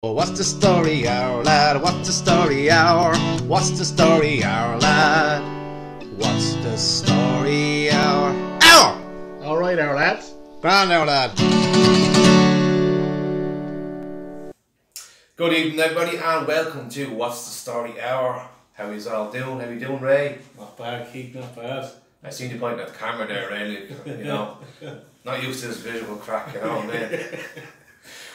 What's the story, our lad? What's the story, our? What's the story, our lad? What's the story, our? Our! All right, our lads. Grand, our lad. Good evening, everybody, and welcome to What's the Story Hour. How is all doing? How you doing, Ray? Not bad, Keith, not bad. I seen you pointing at the camera there, Ray. You know, not used to this visual crack, you know, man.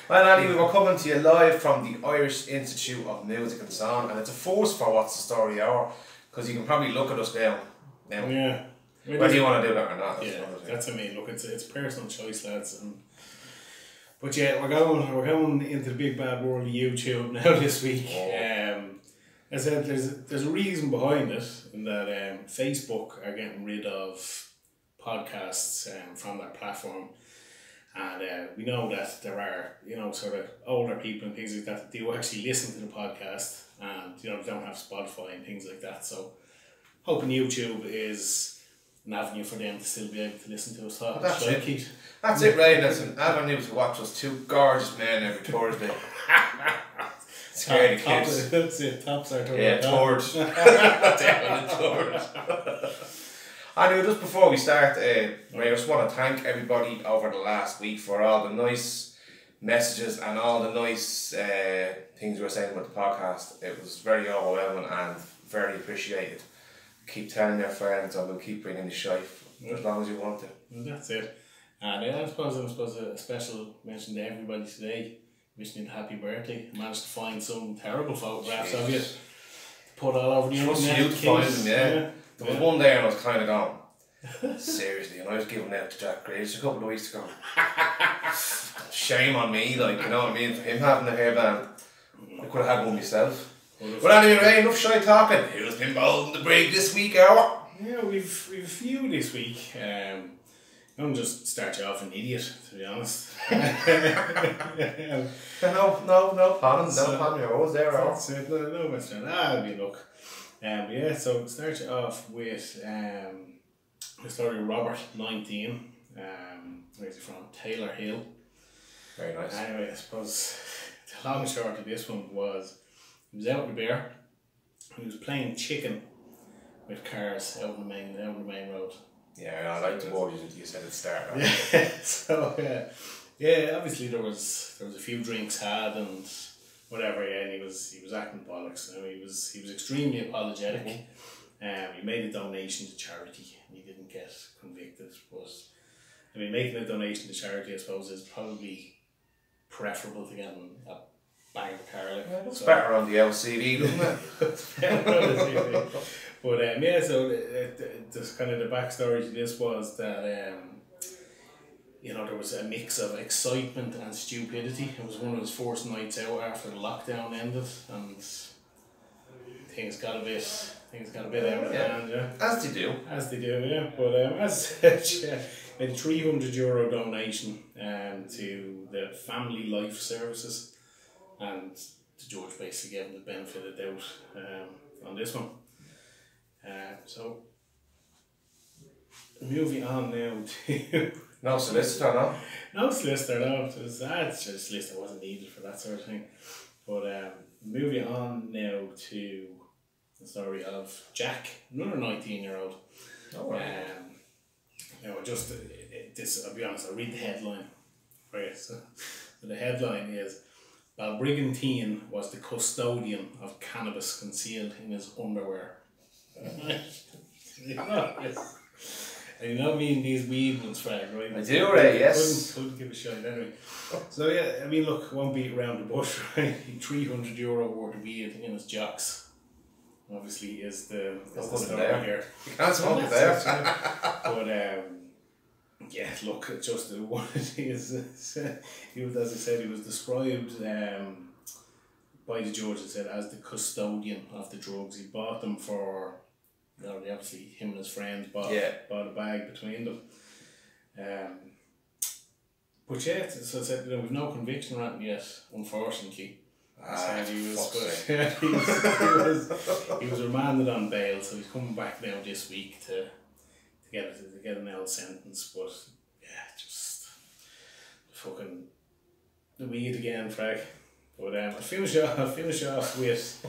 Well, anyway, we're coming to you live from the Irish Institute of Music and Sound, and it's a force for What's the Story Hour, because you can probably look at us now. Yeah. Whether you want to do that or not. Yeah, that's what I mean. Look, it's personal choice, lads. But yeah, we're going into the big bad world of YouTube now this week. I said there's a reason behind it, in that Facebook are getting rid of podcasts from their platform. And we know that there are, sort of older people and things like that do actually listen to the podcast, and don't have Spotify and things like that. So hoping YouTube is an avenue for them to still be able to listen to us talk. That's it. That's it, Ray. That's an avenue to watch us two gorgeous men every Thursday. Scary kids. That's it. Tops are Turd. Yeah, Turd. Definitely Turd. Anyway, just before we start, Ray, I just want to thank everybody over the last week for all the nice messages and all the nice things we were saying about the podcast. It was very overwhelming and very appreciated. Keep telling your friends, and we'll keep bringing the shite for as long as you want to. And that's it. And I suppose a special mention to everybody today. Wishing you a happy birthday. I managed to find some terrible photographs of you to put all over the internet. You to find them, yeah. There was one day and I was kind of going, seriously, and I was giving out to Jack Graves a couple of weeks ago. Shame on me, like, you know what I mean? For him having a hairband, I could have had one myself. But anyway, Ray, enough shy talking. Who's been bold in the break this week, hour? Yeah, we've a few this week. I'm going to just start you off an idiot, to be honest. No pun, no pun, you're always there, hour. That's it, no question. That'll be luck. Yeah, so start you off with the story of Robert, 19. Where's he from? Taylor Hill. Very nice. Anyway, I suppose the long and short of this one was he was out in the bear. He was playing chicken with cars out on the main road. Yeah, I like the word you said at the start. Right? Yeah. So yeah, obviously there was a few drinks had and whatever. Yeah, and he was acting bollocks. He was extremely apologetic. He made a donation to charity and he didn't get convicted. But I mean, making a donation to charity, I suppose, is probably preferable to getting a bang of car. Like, it's better on the LCD, doesn't it? But yeah, so just kind of the backstory to this was that there was a mix of excitement and stupidity. It was one of his first nights out after the lockdown ended, and things got a bit out of hand. Yeah. As they do, yeah. But as such, a €300 donation to the Family Life Services, and the judge basically gave him the benefit of the doubt on this one. So moving on now to no solicitor, no? No solicitor, no. That's just solicitor wasn't needed for that sort of thing. But moving on now to the story of Jack, another 19-year-old. Oh, right. I'll be honest, I'll read the headline. Right, so the headline is Balbriggan teen was the custodian of cannabis concealed in his underwear. And you know me and these weed ones, Frank, right? I do, Ray, yes. Couldn't give a shit anyway. So yeah, I mean, look, won't beat around the bush, right? €300 worth of weed in his jocks. Obviously, is the story here. You can't smoke it there. But yeah, look, it's just what it is. He was, as I said, he was described by the judge, it said, as the custodian of the drugs. He bought them for, obviously him and his friends bought a bag between them. But yeah, so I said, we've no conviction on it yet, unfortunately. He was remanded on bail, so he's coming back now this week to get an L sentence. But yeah, just fucking the weed again, Frank. But I'll finish off with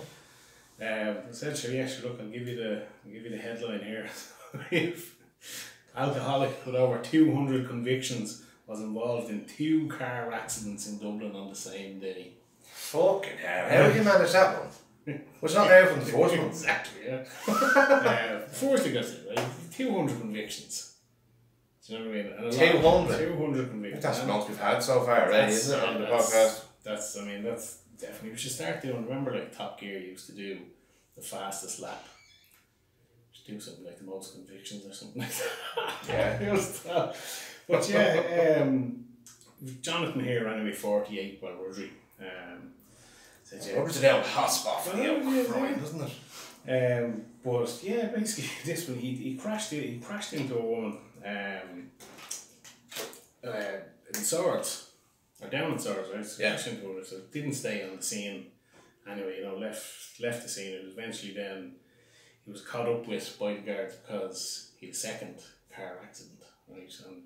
essentially, actually, look, I'll give you the headline here. Alcoholic with over 200 convictions was involved in 2 car accidents in Dublin on the same day. Fucking hell. How did you manage that one? Was not there from the first one? Exactly, yeah. Firstly, that's it, right? 200 convictions. Do you know what I mean? And 200? 200 convictions. That's the most we've had so far already, isn't it, on the podcast? That's definitely, we should start doing, remember like Top Gear used to do the fastest lap. Just do something like the most convictions or something like that. Yeah. But yeah, Jonathan here ran away 48 by Rudry. Rubber's a down hot spot for the old crime, doesn't it? But yeah, basically this one he crashed into a woman in Swords, or down in Swords, right? So crashed into her, so didn't stay on the scene. Anyway, left the scene. It was eventually then he was caught up with by the guards because he had a second car accident, right? And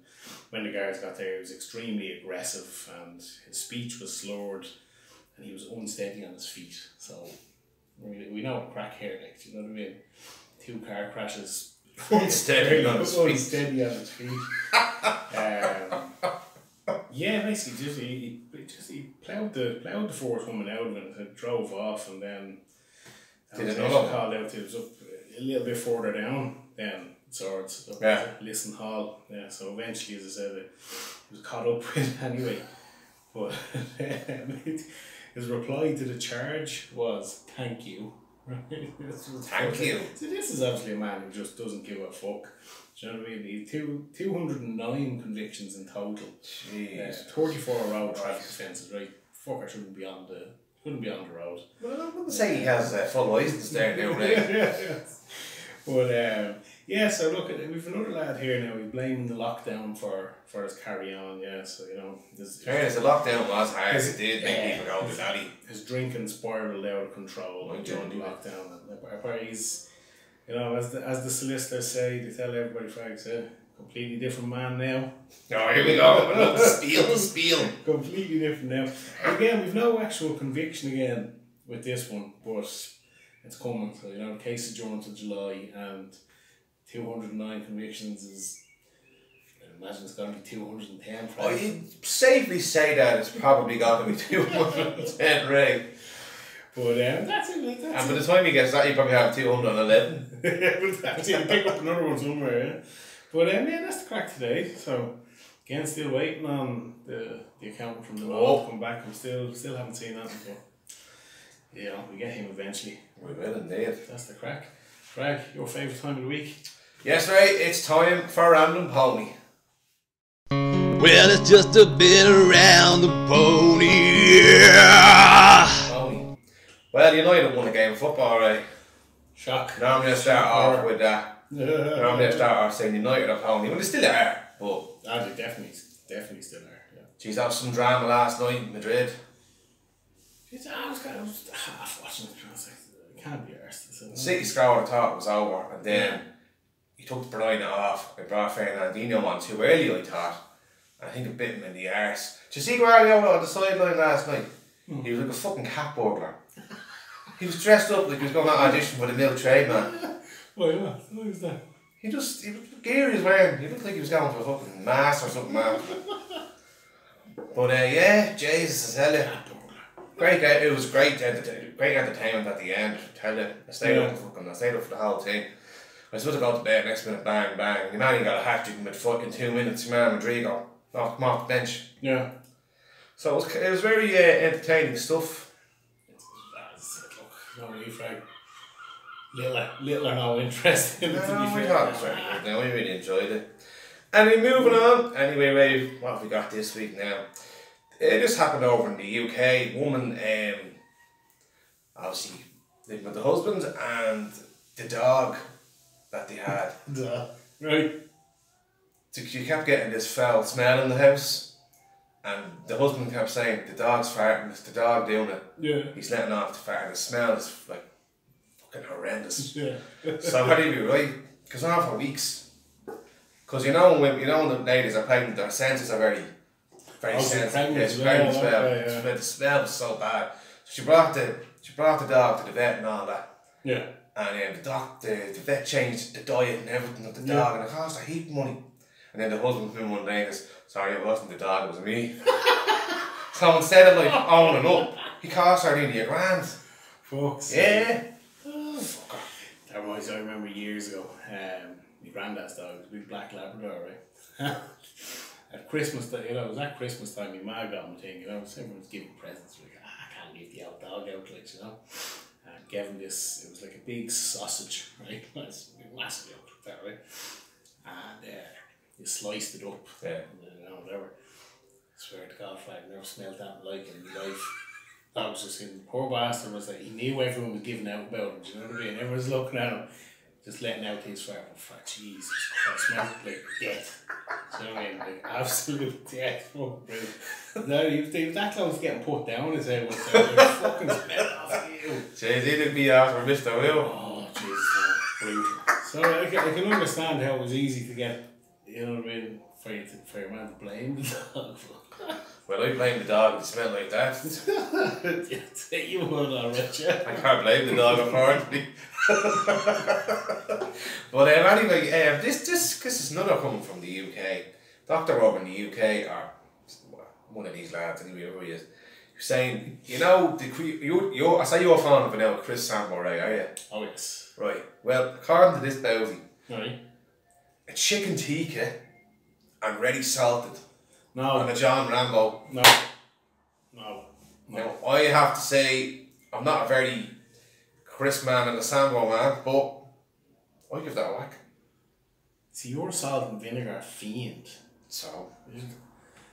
when the guards got there, he was extremely aggressive and his speech was slurred. And he was unsteady on his feet, so we know a crack here, like, do you know what I mean? 2 car crashes. Unsteady on his feet. Unsteady on his feet. Yeah, basically, he ploughed the fourth woman out of it and drove off, and then called out. It was up a little bit further down, then Swords, Listen Hall. Yeah, so eventually, as I said, he was caught up with anyway, but. His reply to the charge was, "Thank you." Thank you. So this is obviously a man who just doesn't give a fuck. Do you know what I mean? He 209 convictions in total. Jeez. 34 road traffic offences, right? Fucker shouldn't be on the road. Well, I wouldn't say he has full license there now, right? But yeah, so look, we've another lad here now. He's blaming the lockdown for his carry on. Yeah, so you know, the lockdown was hard. It did make people go to daddy. His drinking spiraled out of control during the lockdown. And he's, you know, as the solicitors say, they tell everybody, Frank's a completely different man now. Oh, here we go. Spiel. Completely different now. Again, we've no actual conviction again with this one, but it's coming. So, you know, the case adjourned to July, and 209 convictions is, I imagine it's going to be 210. Oh, you'd safely say that it's probably going to be 210, right? But that's it. And by the time he gets that, you probably have 211. That's it. You pick up another one somewhere, yeah. But yeah, that's the crack today. So, again, still waiting on the accountant from the law to come back. We still haven't seen that before. Yeah, we get him eventually. We will indeed. That's the crack. Greg, your favourite time of the week? Yes, right. It's time for Random Pony. Well, it's just a bit around the pony. Yeah. Pony. Well, United won a game of football, right? Shock. Normally I start off with that. Normally I start off saying United or Pony. Well, they still are, but they definitely still are. Yeah. Geez, that was some drama last night in Madrid. I was half watching it. I was like, it can't be arsed. City scored, I thought it was over, and then he took the Bruyne off. I brought Fernandinho on too early, I thought. I think it bit him in the arse. Did you see Guardiola on the sideline last night? He was like a fucking cat burglar. He was dressed up like he was going to audition for the milk tray man. Oh yeah, what was that? He was gear he was wearing. He looked like he was going for a fucking mass or something, man. But yeah, Jesus, I tell you. Great game. It was great entertainment at the end. I tell you, I stayed up for the whole thing. I was supposed to go to bed, next minute bang bang. The man he got a hat trick in fucking 2 minutes. Man, Rodrigo knocked him off the bench. Yeah. So it was very entertaining stuff. Look, no really, Frank. Little or no interest in it. No, we thought it was very good. Now we really enjoyed it. Anyway, moving on. Anyway, Ray, what have we got this week now? It just happened over in the UK. Woman, obviously living with the husband and the dog that they had. Right. So she kept getting this foul smell in the house, and the husband kept saying, the dog's farting, it's the dog doing it. Yeah. He's letting off the fart, and the smell is like fucking horrendous. Yeah. So how do you do, right? Because on for weeks. Because you know when the ladies are pregnant, their senses are very very sensitive. Pregnant Smell. yeah. The smell was so bad. So she brought the dog to the vet and all that. Yeah. And the vet changed the diet and everything of the dog, and it cost a heap of money. And then the husband came one day and goes, "Sorry, it wasn't the dog, it was me." So instead of like owning up, he cost her nearly $1,000. Fuck's Yeah. That reminds me, I remember years ago, my granddad's dog was a big black Labrador, right? At Christmas, it was at Christmas time, my ma got him a thing, so everyone was giving presents, like, I can't leave the old dog out, like, and gave him this, it was like a big sausage, right? It's massive out like that, right? And you sliced it up, and whatever. I swear to God, I've never smelled that like it in my life. I was just in, poor bastard was like, he knew everyone was giving out about him, do you know what I mean? Everyone was looking at him, just letting out these fire. Jesus Christ, smelled like death. Do you know what I mean? Like absolute death. Fuck, brilliant. No, he was that close to getting put down his head was like, fucking smell off you. Jeez, he did be after Mr. Will. Oh, Jesus, brutal. So I can understand how it was easy to get, you know what I mean, for your man to blame the dog. Well, I blame the dog if it smelled like that. You would, alright, yeah. I can't blame the dog, unfortunately. But anyway, this is another coming from the UK. Doctor over in the UK, or one of these lads, anyway, whoever he is, saying, I say you're a fan of it now, Chris Sanford, right, are you? Oh, yes. Right. Well, according to this Bowsy, Right. a chicken tikka and ready salted. No. And a John Rambo. No. Now, I have to say, I'm not a very Chris man and a Sambo man, but I give that a whack. See, you're a salt and vinegar fiend. So,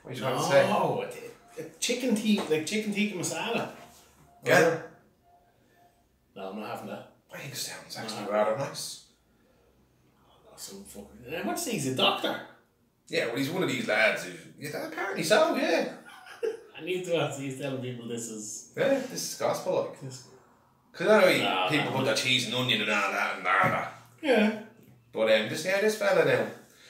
what are you trying to say? No, chicken tikka masala. Yeah. No, I'm not having that. I think it sounds actually rather nice. Some fucking. What's he? He's a doctor. Yeah, well, he's one of these lads who. Yeah, apparently so, yeah. I need to ask. He's telling people this is. Yeah, this is gospel like. Because I know people put their cheese and onion and all that and all that. Yeah. But this fella now.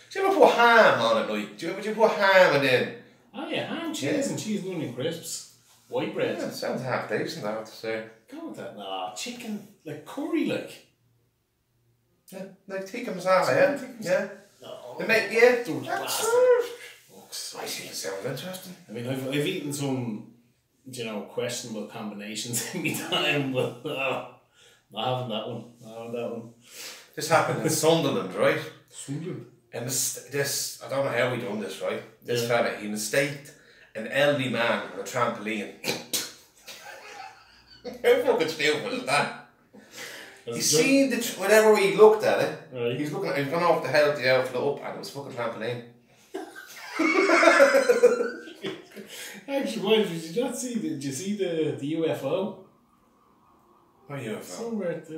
Do you ever put ham on it, like? Would you put ham and then? Oh yeah, ham, cheese and cheese and onion crisps. White bread. Yeah, it sounds half decent, I have to say. Go with that. Nah, chicken, like curry, like. Yeah, like tikka masala, yeah? Yeah. No. They make, yeah. That's I think it sounds interesting. I mean, I've eaten some, questionable combinations in my time, but not having that one. This happened in Sunderland, right? Sunderland? And this, I don't know how we done this, right? This fella, he mistaked an elderly man on a trampoline. How fucking stupid is that? You seen whenever we looked at it, right. He's looking at it, gone off the healthy outfit up, and it was fucking trampoline. Actually, why did you not see? Did you see the UFO? What UFO?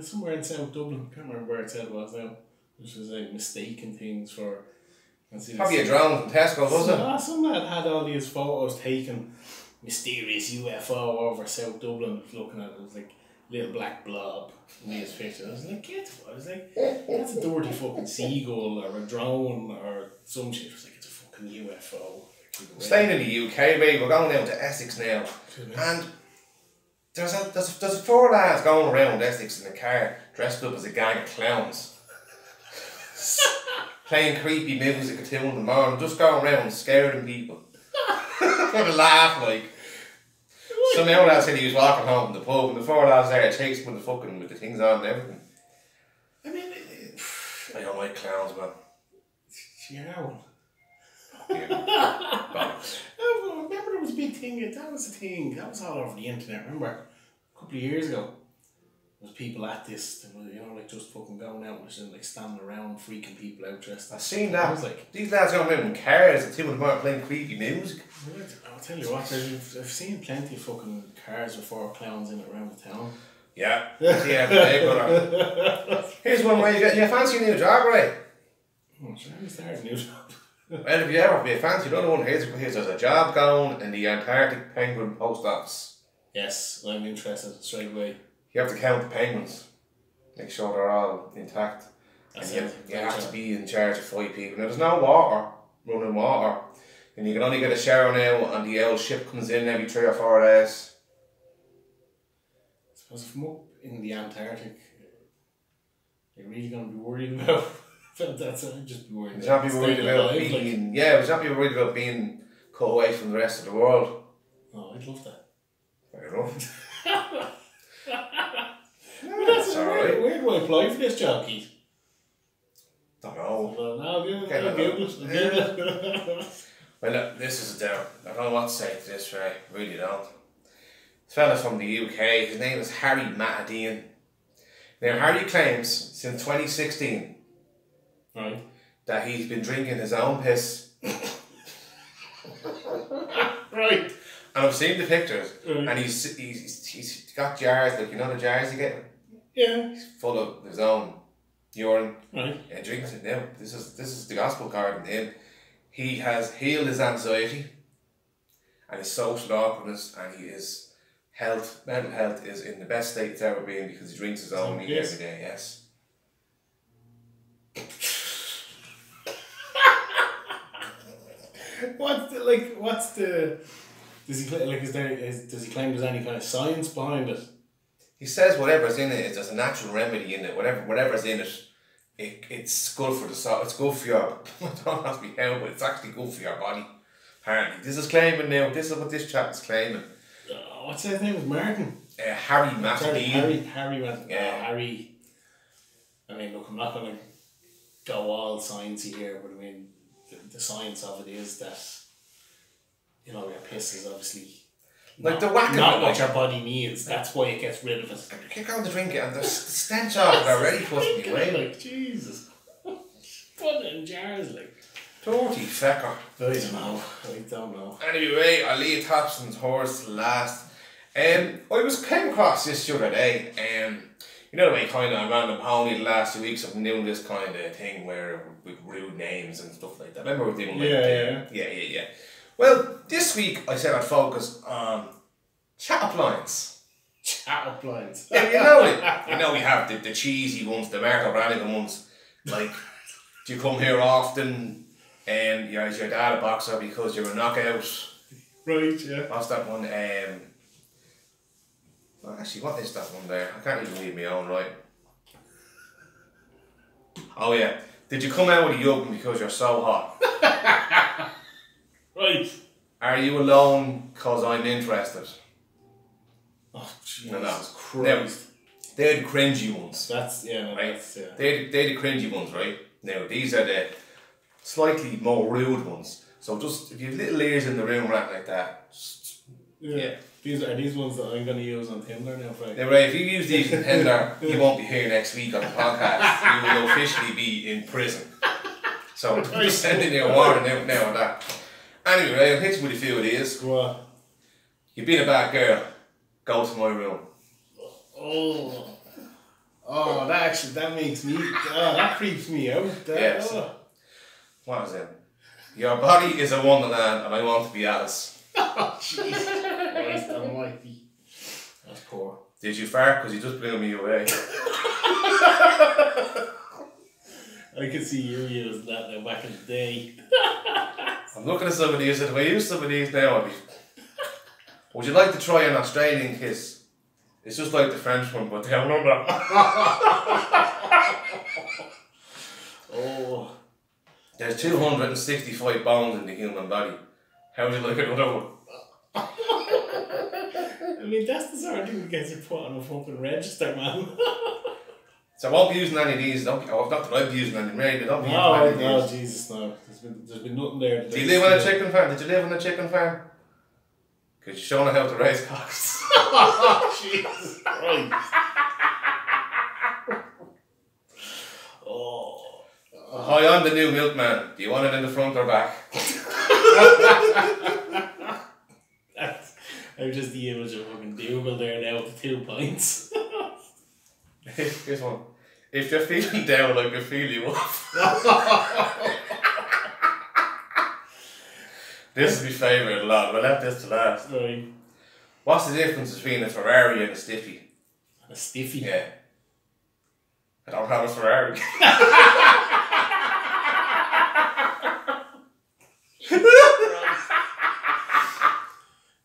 Somewhere in South Dublin. I can't remember where it said it was now. Which was like mistaken things for. Probably a drone from Tesco, was it? Some lad had all these photos taken. Mysterious UFO over South Dublin. Looking at it, it was like little black blob in his picture. I was like, I was like, that's a dirty fucking seagull or a drone or some shit. I was like, it's a fucking UFO. Staying in the UK, mate, we're going down to Essex now. And there's four lads going around Essex in a car dressed up as a gang of clowns. Playing creepy music at 2 in the morning, just going around scaring people. For the laugh, like. Some other lad said he was walking home from the pub, and the four lads there chasing him with the things on and everything. I mean, I don't like clowns, man. Yeah. Bollocks. I remember there was a big thing. That was a thing. That was all over the internet. Remember, a couple of years ago, there was people at this. Like just fucking going out and just like standing around, freaking people out dressed. I've seen that. I was like, these lads going around in cars at 2 in the morning playing creepy music. I'll tell you what, I've seen plenty of fucking cars with 4 clowns in it around the town. Yeah. Here's one way you fancy a new job, right? Oh, sure, I started a new job. Well, if you fancy another one, here's there's a job going in the Antarctic Penguin Post Office. Yes, I'm interested straight away. You have to count the penguins, make sure they're all intact. You have to be in charge of 5 people. Now, there's no running water. And you can only get a shower now, and the old ship comes in every 3 or 4 days. I suppose if I'm up in the Antarctic, you're really going to be worried about that's I'd just be worried. Would you not be worried about being, yeah, would you not be worried about being cut away from the rest of the world? Oh, I'd love that. Fair enough. That's alright. Where do I apply for this job, Keith? Don't know. Well, Well, look, this is a doubt. I don't know what to say to this, right? Really don't. This fella from the UK, his name is Harry Matadian. Now, Harry claims since 2016 right. that he's been drinking his own piss. Right. And I've seen the pictures, right. and he's got jars, like, you know the jars you get? Yeah. He's full of his own urine. Right. And drinks it now. This is the gospel card in him. He has healed his anxiety and his social awkwardness, and his mental health is in the best state it's ever been because he drinks his own meat every day, yes. Does he claim there's any kind of science behind it? He says whatever's in it is there's a natural remedy in it. Whatever's in it, it's good for the soul. It's good for your. I don't have to be held, but it's actually good for your body. Apparently, this is claiming now. This is what this chap is claiming. What's his name? Is Martin? Harry Matadian. Harry Matadian. Yeah. Harry. I mean, look, I'm not going to go all sciencey here, but I mean, the science of it is that, you know, your piss is obviously like not what your body needs. That's why it gets rid of it. You're going to drink it, and the stench of it already puts me away. Like, Jesus. Put it in jars, like. Dirty fecker. I don't know. Anyway, I'll leave Thompson's horse to last. I came across this the other day. You know the way kind of random pony the last 2 weeks I've been doing this kind of thing where with rude names and stuff like that. I remember we were doing yeah. Well, this week I said I'd focus on Appliance. Appliance. Yeah, you know it. You know we have the cheesy ones, the Mark O'Brien ones. Like, do you come here often? And is your dad a boxer because you're a knockout? Right, yeah. What's that one? Well, actually, what is that one there? I can't even read my own, right? Oh yeah. Did you come out with a oven because you're so hot? Right. Are you alone because I'm interested? Oh, Jesus Christ. Now, they're the cringy ones. Right? They're the cringy ones, right? Now, these are the slightly more rude ones. So just, if you have little ears in the room right like that, just, yeah. These are these ones that I'm going to use on Tinder now, Frank. Now, Ray, if you use these on Tinder, you won't be here next week on the podcast. You will officially be in prison. So, I'm just sending you a warning out now on that. Anyway, Ray, I'll hit you with a few of these. Go on. You've been a bad girl. Go to my room. Oh, that makes me, that creeps me out. Yes. What is it? Your body is a wonderland and I want to be Alice. Oh, Jesus Christ almighty. That's poor. Did you fart? Because you just blew me away. I could see you using that now back in the day. I'm looking at some of these. If I use some of these now, I'd be... Would you like to try an Australian kiss? It's just like the French one, but they have number. Oh. There's 265 bones in the human body. How would you like another one? I mean, that's the sort of thing that gets you put on a fucking register, man. So I won't be using any of these. Not that I'll be using any. Maybe don't be using any of these. No, Jesus, no. There's been nothing there. Do you live on a chicken farm? Did you live on a chicken farm? Because you're showing how to raise cocks. Oh, Jesus Christ. Hi, I'm the new milkman. Do you want it in the front or back? I'm just the image of fucking Dougal there now with the 2 pints. Here's one. If you're feeling down, I can feel you up. This is my favourite, lad. We'll have this to last. Right. What's the difference between a Ferrari and a Stiffy? A Stiffy? Yeah. I don't have a Ferrari.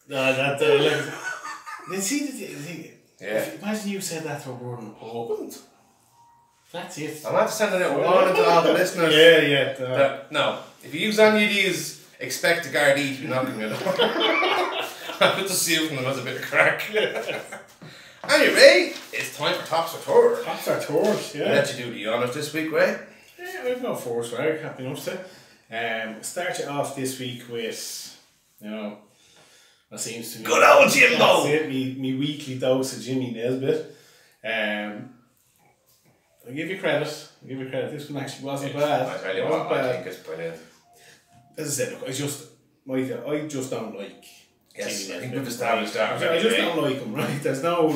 Imagine you said that to a word in the pub. That's it. I'm not sending out a warning to all the listeners. Yeah. No, if you use any of these, expect the Gardaí to be knocking you down. I put the seal from them as a bit of crack. Anyway, it's time for Tops or Turd. Tops or Turd, yeah. I'll let you do the honours this week, Ray. Yeah, I've got first, right? Happy enough to. Start you off this week with, what seems to be good old Jimbo. That's it, me weekly dose of Jimmy Nesbitt. I'll give you credit. This one actually wasn't bad. I tell you what, I think it's brilliant. As I said, look, I just don't like. Yes, Jimmy I think Nesbitt. we've established that. I just don't like him, right? There's no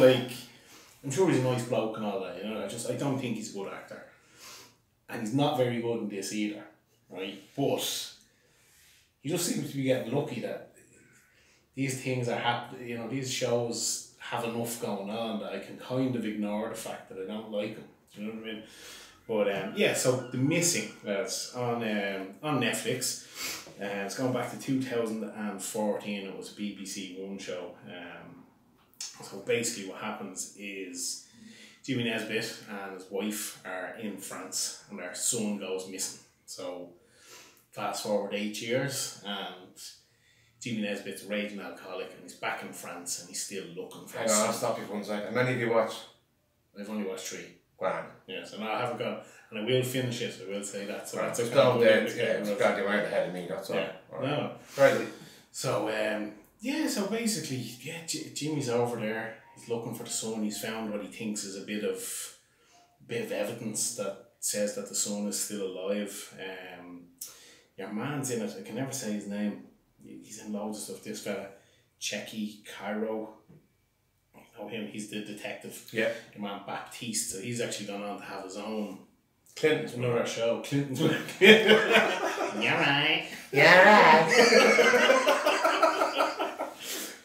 I'm sure he's a nice bloke and all that, I don't think he's a good actor. And he's not very good in this either, right? But he just seems to be getting lucky that these things are happening, these shows have enough going on that I can kind of ignore the fact that I don't like him. Do you know what I mean? But so The Missing, that's on Netflix. It's going back to 2014. It was a BBC One show. So basically what happens is Jimmy Nesbitt and his wife are in France and their son goes missing. So fast forward 8 years and Jimmy Nesbitt's a raging alcoholic and he's back in France and he's still looking for his son. I'll stop you for 1 second. How many have you watched? I've only watched 3. Grand. Yes, and I haven't got, and I will finish it, I will say that. So that's I'm glad you weren't ahead of me, that's all. Yeah. All right. No. Right. So, so basically, Jimmy's over there, he's looking for the son, he's found what he thinks is a bit of evidence that says that the son is still alive. Your man's in it, I can never say his name, he's in loads of stuff, this fella, Checky Cairo. Him, he's the detective. Yeah. Your man Baptiste, so he's actually gone on to have his own Clinton's another show. Clinton's Yeah right.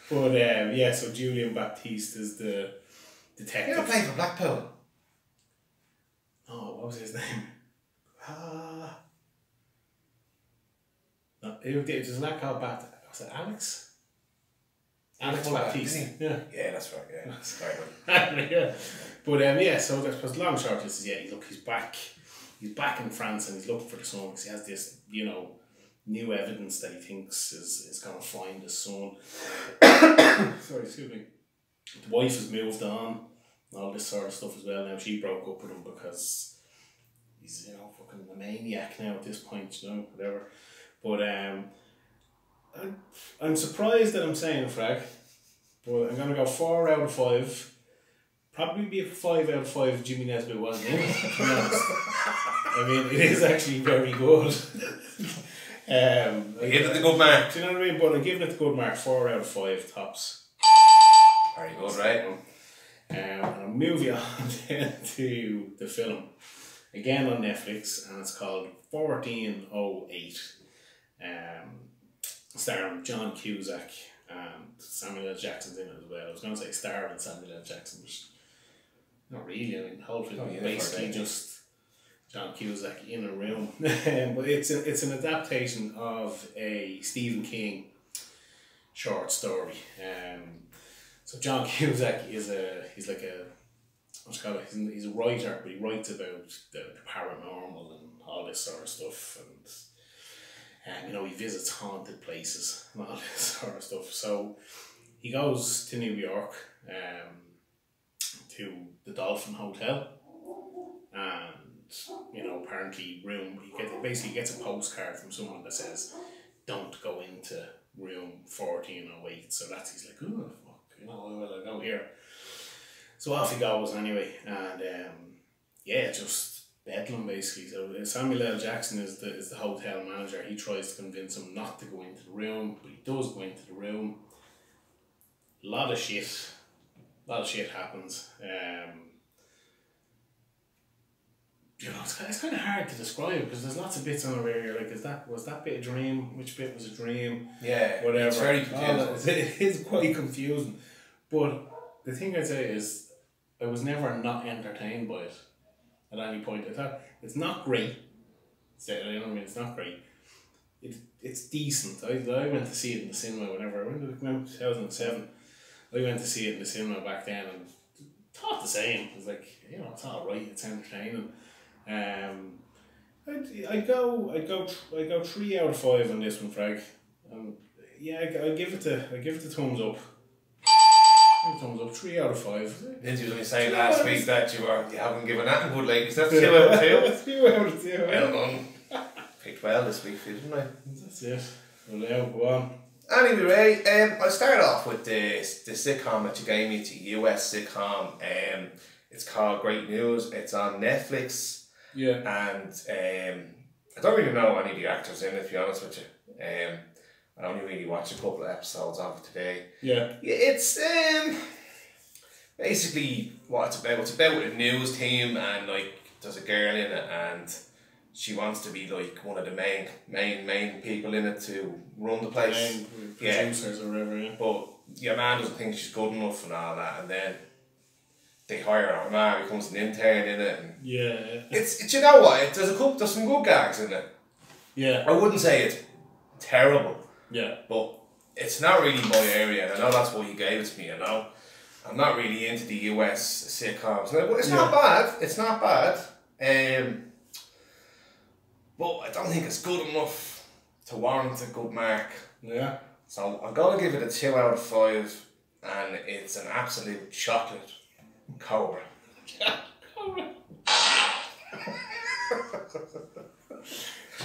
But so Julian Baptiste is the detective. You're playing for Blackpool. Oh, what was his name? No, it was that called Baptiste. Was it Alex? Alex Baptiste. Yeah, that's right. Yeah, that's right. Yeah. But so I suppose long short is he's back. He's back in France and he's looking for the son because he has this new evidence that he thinks is going to find his son. Sorry, excuse me. The wife has moved on and all this sort of stuff as well. Now she broke up with him because he's fucking a maniac now at this point. Whatever. But I'm surprised that I'm saying frag, but I'm gonna go 4 out of 5. Probably be a 5 out of 5 if Jimmy Nesbitt wasn't in it, to be honest. I mean, it is actually very good. I give it the good mark. Do you know what I mean? But I'm giving it the good mark, 4 out of 5 tops. Very good, right? And I'll move you on then to the film. Again on Netflix, and it's called 1408. Starring John Cusack and Samuel L. Jackson's in it as well. I was going to say starring Samuel L. Jackson, but not really. I mean, the whole film is basically just John Cusack in a room. But it's an adaptation of a Stephen King short story. So John Cusack he's a writer, but he writes about the paranormal and all this sort of stuff, and he visits haunted places and all this sort of stuff. So he goes to New York, to the Dolphin Hotel, and apparently he basically gets a postcard from someone that says, "Don't go into room 1408." So he's like, "Oh fuck, well I go here." So off he goes anyway, and just bedlam basically. So Samuel L. Jackson is the hotel manager. He tries to convince him not to go into the room, but he does go into the room. A lot of shit happens. It's kind of hard to describe because there's lots of bits on it where you're like, was that bit a dream? Which bit was a dream? Yeah, whatever. It's very confusing. It is quite confusing. But the thing I'd say is, I was never not entertained by it at any point. I thought it's not great. It's not great. it's decent. I went to see it in the cinema whenever. When did it come out? 2007. I went to see it in the cinema back then and thought the same. It was like, you know, it's alright, it's entertaining. I'd go 3 out of 5 on this one, Frank. Yeah, I give it the thumbs up. Thumbs up, 3 out of 5. Lindsay was only saying last week that you haven't given that good ladies. That's 2 out of 2. 2 out of 2. Well done. Picked well this week, didn't I? That's it. Well, now go on. Anyway, I'll start off with the sitcom that you gave me. It's a US sitcom. It's called Great News. It's on Netflix. Yeah. And I don't really know any of the actors in it, to be honest with you. I only really watched a couple of episodes of it today. Yeah. It's basically what it's about. It's about a news team, and like there's a girl in it, and she wants to be like one of the main people in it to run the place. Main producers or whatever. Yeah. But your man doesn't think she's good enough and all that, and then they hire her. Her man becomes an intern in it. And yeah. It's you know what? There's some good gags in it. Yeah. I wouldn't say it's terrible. Yeah. But it's not really my area, and I know that's why you gave it to me, you know. I'm not really into the US sitcoms. But it's not bad. It's not bad. But I don't think it's good enough to warrant a good mark. Yeah. So I'm going to give it a 2 out of 5, and it's an absolute chocolate cobra. Cobra.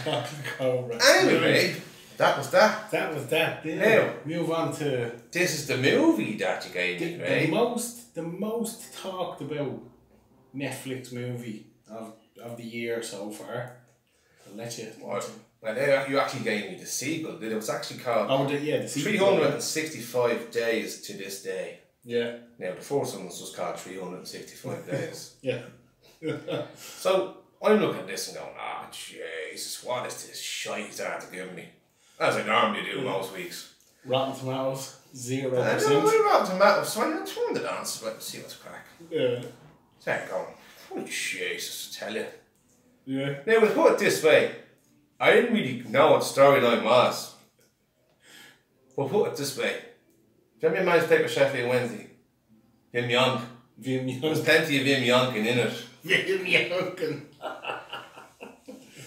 Chocolate cobra. Anyway, that was that. That was that. Yeah. Now, move on to this is the movie that you gave me, right? The most talked about Netflix movie of the year so far. I'll let you. Well, you actually gave me the sequel. It was actually called the sequel. 365 Days to This Day. Yeah. Now, the first one was just called 365 Days. Yeah. So, I'm looking at this and going, Jesus, what is this shite they're after giving me? As I normally do most weeks. Rotten Tomatoes, 0%. I know, we're Rotten Tomatoes, so I'm trying to dance, but see what's crack. Yeah. There you go. Oh, Jesus, I tell you. Yeah. Now, we'll put it this way. I didn't really know what the storyline was. We'll put it this way. Do you remember Man's Paper Sheffield Wednesday? Vim Yonk. There's plenty of Vim Yonkin in it. Vim Yonkin.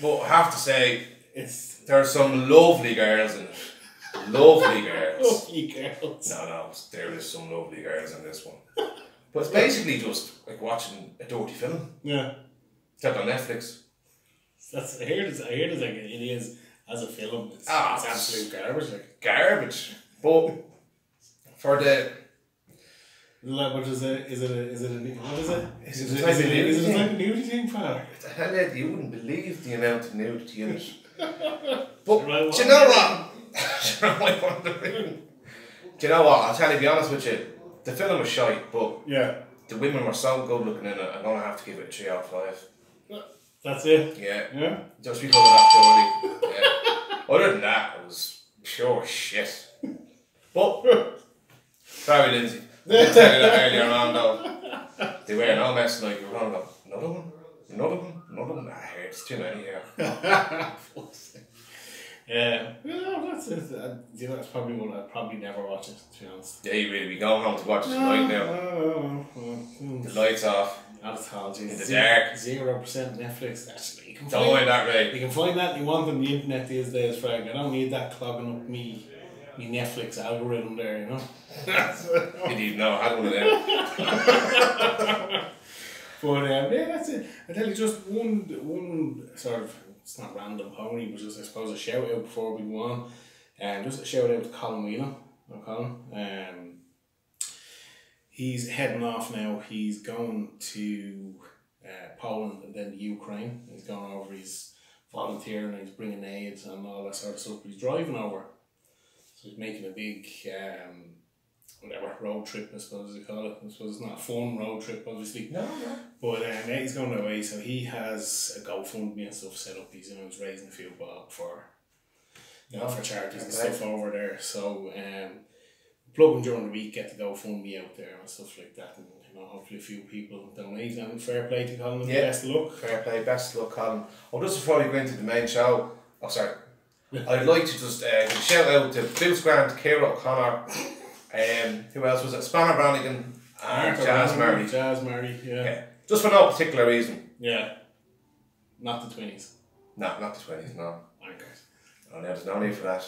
But I have to say, there are some lovely girls in it. Lovely girls. Lovely girls. No, there is some lovely girls in this one. But it's basically just like watching a dirty film. Yeah. Except on Netflix. I hear this like it is as a film. It's absolute garbage. Like. Garbage. But for the what is it? Is it Is it a type of nudity thing, pal? the hell, Ed, you wouldn't believe the amount of nudity in it. But do you know what? Do you know what? I'll tell you, to be honest with you, the film was shite, but yeah, the women were so good looking in it. I'm gonna have to give it a 3 out of 5. That's it. Yeah. Just because of that purely. Yeah. Other than that, it was pure shit. But sorry, Lindsay. I did tell you that earlier on though. They were no messing like you were going to go, another one. Ah, it's too many here. Yeah. Well, that's it. That's probably one I'd probably never watch it, to be honest. Yeah, you really be going home to watch it tonight now. The lights off. Apologies. In the dark. 0% Netflix. Actually, Don't mind that, Ray. You can find that you want on the internet these days, Frank. I don't need that clogging up me Netflix algorithm there, you know. You didn't know I had one of them. But yeah, that's it. I tell you, just one sort of, it's not random pony, but just I suppose a shout out before we go on. Just a shout out to Colin Whelan. Colin. He's heading off now. He's going to Poland and then Ukraine. He's going over. He's volunteering. He's bringing aid and all that sort of stuff. But he's driving over. So he's making a big road trip, I suppose they call it. I suppose it's not a fun road trip, obviously. No. But yeah, he's going away. So he has a GoFundMe and stuff set up. He's raising a few bob for charities and stuff over there. So plug them during the week, get the GoFundMe out there and stuff like that, and hopefully a few people donate. And fair play to Colin. Best of luck. Fair play, best of luck, Colin. Just before we go into the main show, I'd like to just give a shout out to Bruce Grant, Ciara O'Connor, who else was it? Spanner Brannigan and Jazz Murray. Jazz Murray, yeah. Just for no particular reason. Yeah. Not the 20s. No, not the 20s, no. Okay. Oh, no, there's no need for that.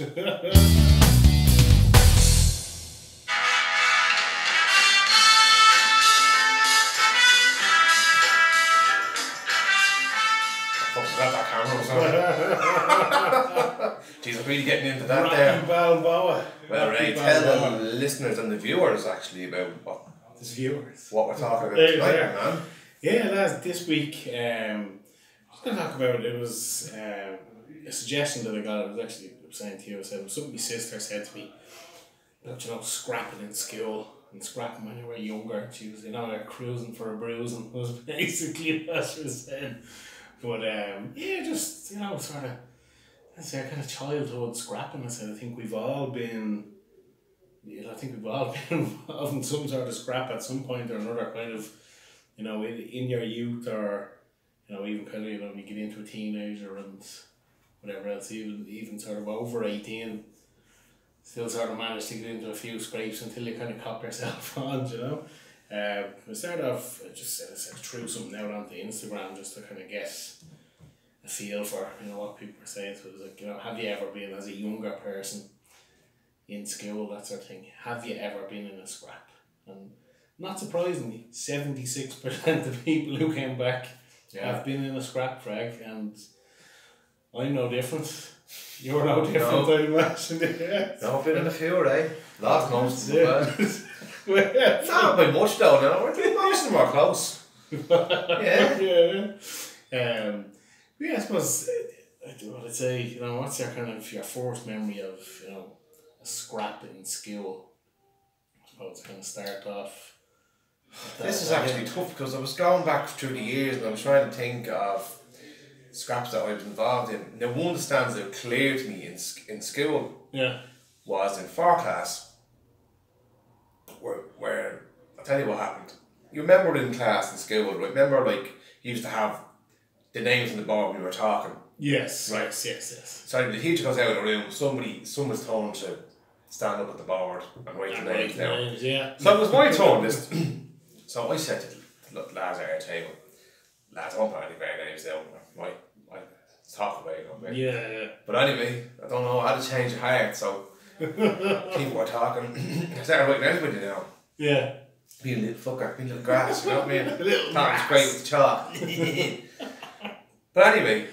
That camera or something. Jeez, I'm really getting into that there. Balboa. Well, right, tell the listeners and the viewers actually about what we're talking about tonight, man. Yeah, lads, this week, I was going to talk about it. Was a suggestion that I got. I was actually saying to you, I said, it was something my sister said to me about, scrapping in school and scrapping when you were younger. She was, cruising for a bruisin was basically what she was saying. But just sort of, I say, kind of childhood scrapping. I said, I think we've all been involved in some sort of scrap at some point or another. Kind of, in your youth, or even kind of when you get into a teenager and whatever else, even sort of over 18, still sort of manage to get into a few scrapes until you kind of cop yourself on, I started off, I threw something out onto Instagram just to kind of get a feel for, what people were saying. So it was like, have you ever been, as a younger person in school, that sort of thing, have you ever been in a scrap? And not surprisingly, 76% of people who came back have been in a scrap, Frank, and I'm no different. You're no different, I imagine. No, I've been in a few, right? Lots most of them. Not by much though, no. Most of them are close. I suppose, what I'd say, what's your first memory of, a scrap in school? I suppose kind of start off. This is actually tough because I was going back through the years and I was trying to think of scraps that I was involved in. Now, one that stands out clear to me in school was in 4th class. Where I'll tell you what happened. You remember in class in school, right? Remember, you used to have the names on the board when you were talking. Yes. Right. Yes. So the teacher goes out of the room. Someone's told to stand up at the board and write the names down. So it was my turn. So I said to the lads at our table, lads, I won't put any of our names down. I talk about it. Yeah. But anyway, I don't know. I had a change of heart, so. People were talking. I started writing everybody down. Yeah. Be a little fucker, be a little grass, you know what I mean? A little grass. Great with the chalk. But anyway,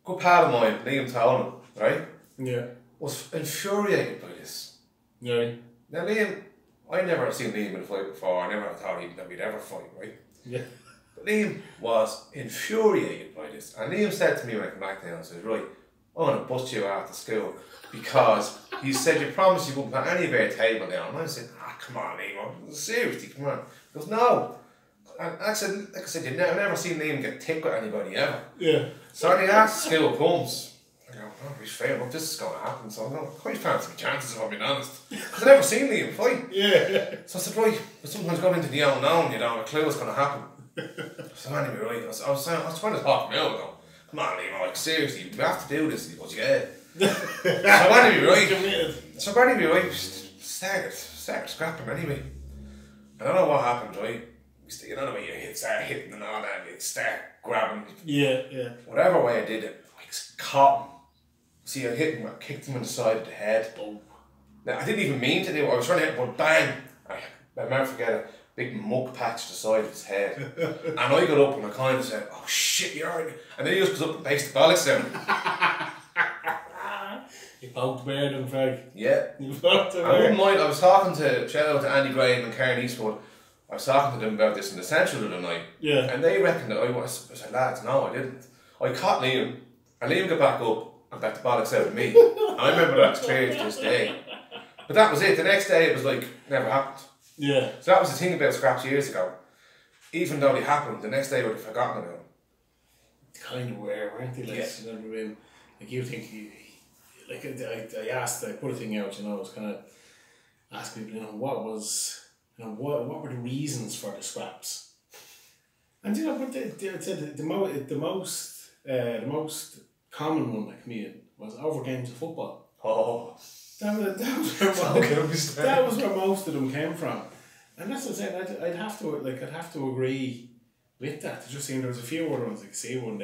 good pal of mine, Liam Tolan, right? Yeah. Was infuriated by this. Yeah. Now Liam, I never seen Liam in a fight before. I never thought we'd ever fight, right? Yeah. But Liam was infuriated by this. And Liam said to me when I came back down, I said, right, I'm going to bust you after school because you said you promised you wouldn't put any of our table down. And I said, come on, Liam, seriously, come on. He goes, no. And like I said, you've never seen Liam get ticked with anybody ever. Yeah. So the last school comes. I go, he's fair enough, this is going to happen. So I'm going, quite fancy my chances, if I'm being honest. Because I've never seen Liam fight. Yeah. So I said, right, but sometimes going into the unknown, you don't have a clue what's going to happen. So anyway, right, I was trying to talk him out, though. Come on, Liam, seriously, we have to do this. He goes, yeah. So anyway, right, we started scrapping anyway. I don't know what happened, right? You know the way you start hitting and all that, you start grabbing. Yeah. Whatever way I did it, I caught him. See, I hit him, I kicked him on the side of the head. Oh. Now, I didn't even mean to do it. I was trying to hit him, but bang! I'll never forget a big muck patch to the side of his head. And I got up and I kind of said, oh shit, you're alright. And then he just goes up and bakes the bollocks down. You poked the bear, didn't Frank? Yeah. You poked the bear. I wouldn't mind. I was talking to, shout out to Andy Graham and Karen Eastwood. I was talking to them about this in the Central the other night. Yeah. And they reckoned that I said, lads, no, I didn't. I caught Liam, and Liam got back up and back the bollocks out of me. And I remember that clear to this day. But that was it. The next day it was like, never happened. Yeah. So that was the thing about scraps years ago. Even though they happened, the next day I would have forgotten about them. Kind of were, weren't they? Like you think, I asked, I put a thing out, I was kind of asking people, what were the reasons for the scraps? And but the most common one that came in was over games of football. Oh. That was where most of them came from. And that's what I said, I'd have to agree with that. It just seemed there was a few other ones. I could see one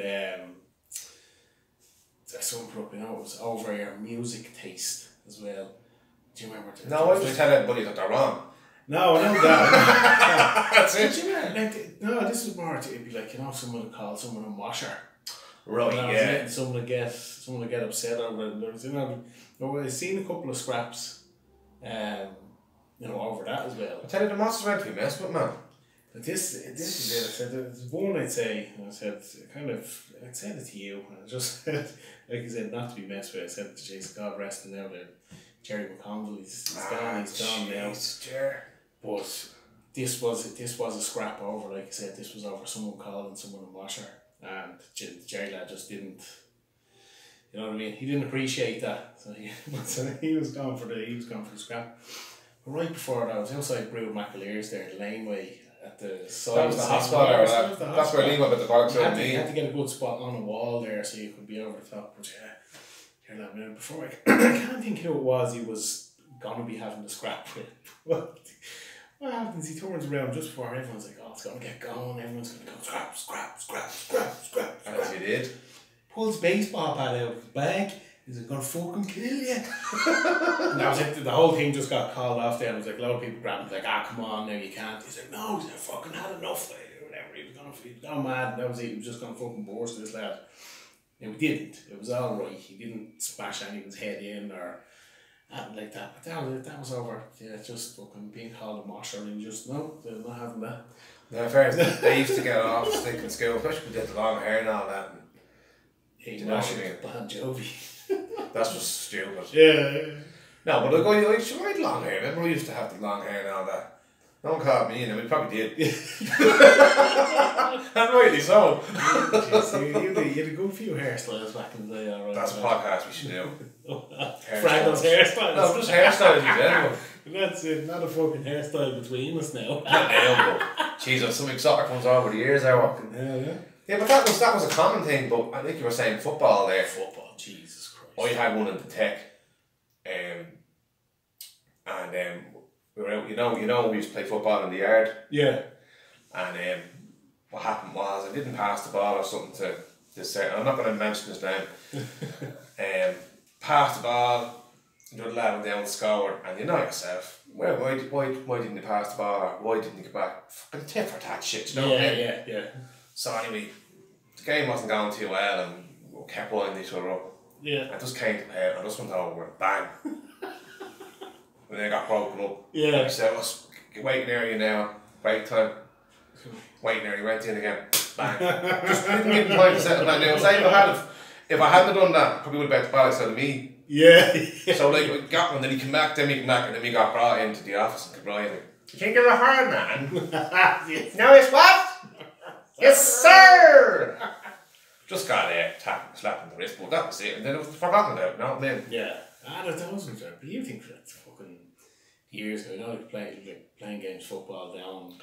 someone put up, it was over your music taste as well. Do you remember? No, I just tell everybody that they're wrong. No, I know that. That's it. But you know, no, this was more, it'd be like, someone would call someone a washer. Right, And yeah. and someone would get upset over it. There was, I've seen a couple of scraps, over that as well. I tell you, the monsters weren't to be messed with, man. But this is it. I said, there's one I'd say, and I said, I'd said it to you, and I just said, like I said, not to be messed with. I said to Jason, God rest him now, Jerry McConville, he's gone now. Jerry. But this was a scrap over, like I said, this was over someone calling someone a washer, and Jerry lad just didn't, you know what I mean? He didn't appreciate that, so he was gone for the scrap. But right before that, I was outside Brew McAlear's there, the laneway at the side. That was the hospital. That's where Liam went with the box. You had to get a good spot on a wall there so you could be over the top. But here now, before I can't think who it was he was gonna be having the scrap with. What happens? He turns around just before everyone's like, oh, it's gonna get going. Everyone's gonna go scrap. As he did. Pulls baseball bat out of his bag. He's like, gonna fucking kill you. And that was it. The whole thing just got called off there. And it was like, a lot of people grabbed him, like, come on, now you can't. He's like, no, he's fucking had enough. Whatever. He was gone mad. And that was it. He was just gonna fucking burst this lad. No, he didn't. It was all right. He didn't smash anyone's head in or anything like that. But that was over. Yeah, just fucking being called a mosher and just, no, they're not having that. No, fair. They used to get off stick in school, especially with the long hair and all that. Hey, you know what I mean? Bon Jovi. That's just stupid. Yeah. No, but look, I had long hair. Remember I used to have the long hair and all that. No one called me in, and we probably did. And rightly so. You had a good few hairstyles back in the day, alright. That's a podcast we should do. Fraggle's hairstyles. No, just hairstyles in general. That's it, not a fucking hairstyle between us now. Not now, but Jesus, some exotic ones over the years I reckon. Yeah. Yeah, but that was a common thing, but I think you were saying football there. Football, Jesus Christ. I had one in the tech. We were out, we used to play football in the yard. Yeah. And what happened was I didn't pass the ball or something to this certain, I'm not going to mention his name. Passed the ball, the lad went down and scored, and you know yourself, well, why didn't you pass the ball, or why didn't you get back? Fucking tip for that shit, you know what I mean? Yeah. So anyway, the game wasn't going too well, and we kept winding each other up. Yeah. I just came to head, I just went over and bang. And then it got broken up. Yeah. And I said, waiting area now, break time. Waiting area, went in again, bang. Just didn't give him time to settle back down. So if I hadn't done that, probably would have bet the ball instead of me. Yeah. So like we got one, then he came back, and then we got brought into the office and Brian like, you think you're a hard man? No, it's what? Yes, sir! Just got slapped in the wrist, but that was it, and then it was forgotten about, not then. Yeah. That wasn't fair. But you think that's fucking years ago, like playing games football down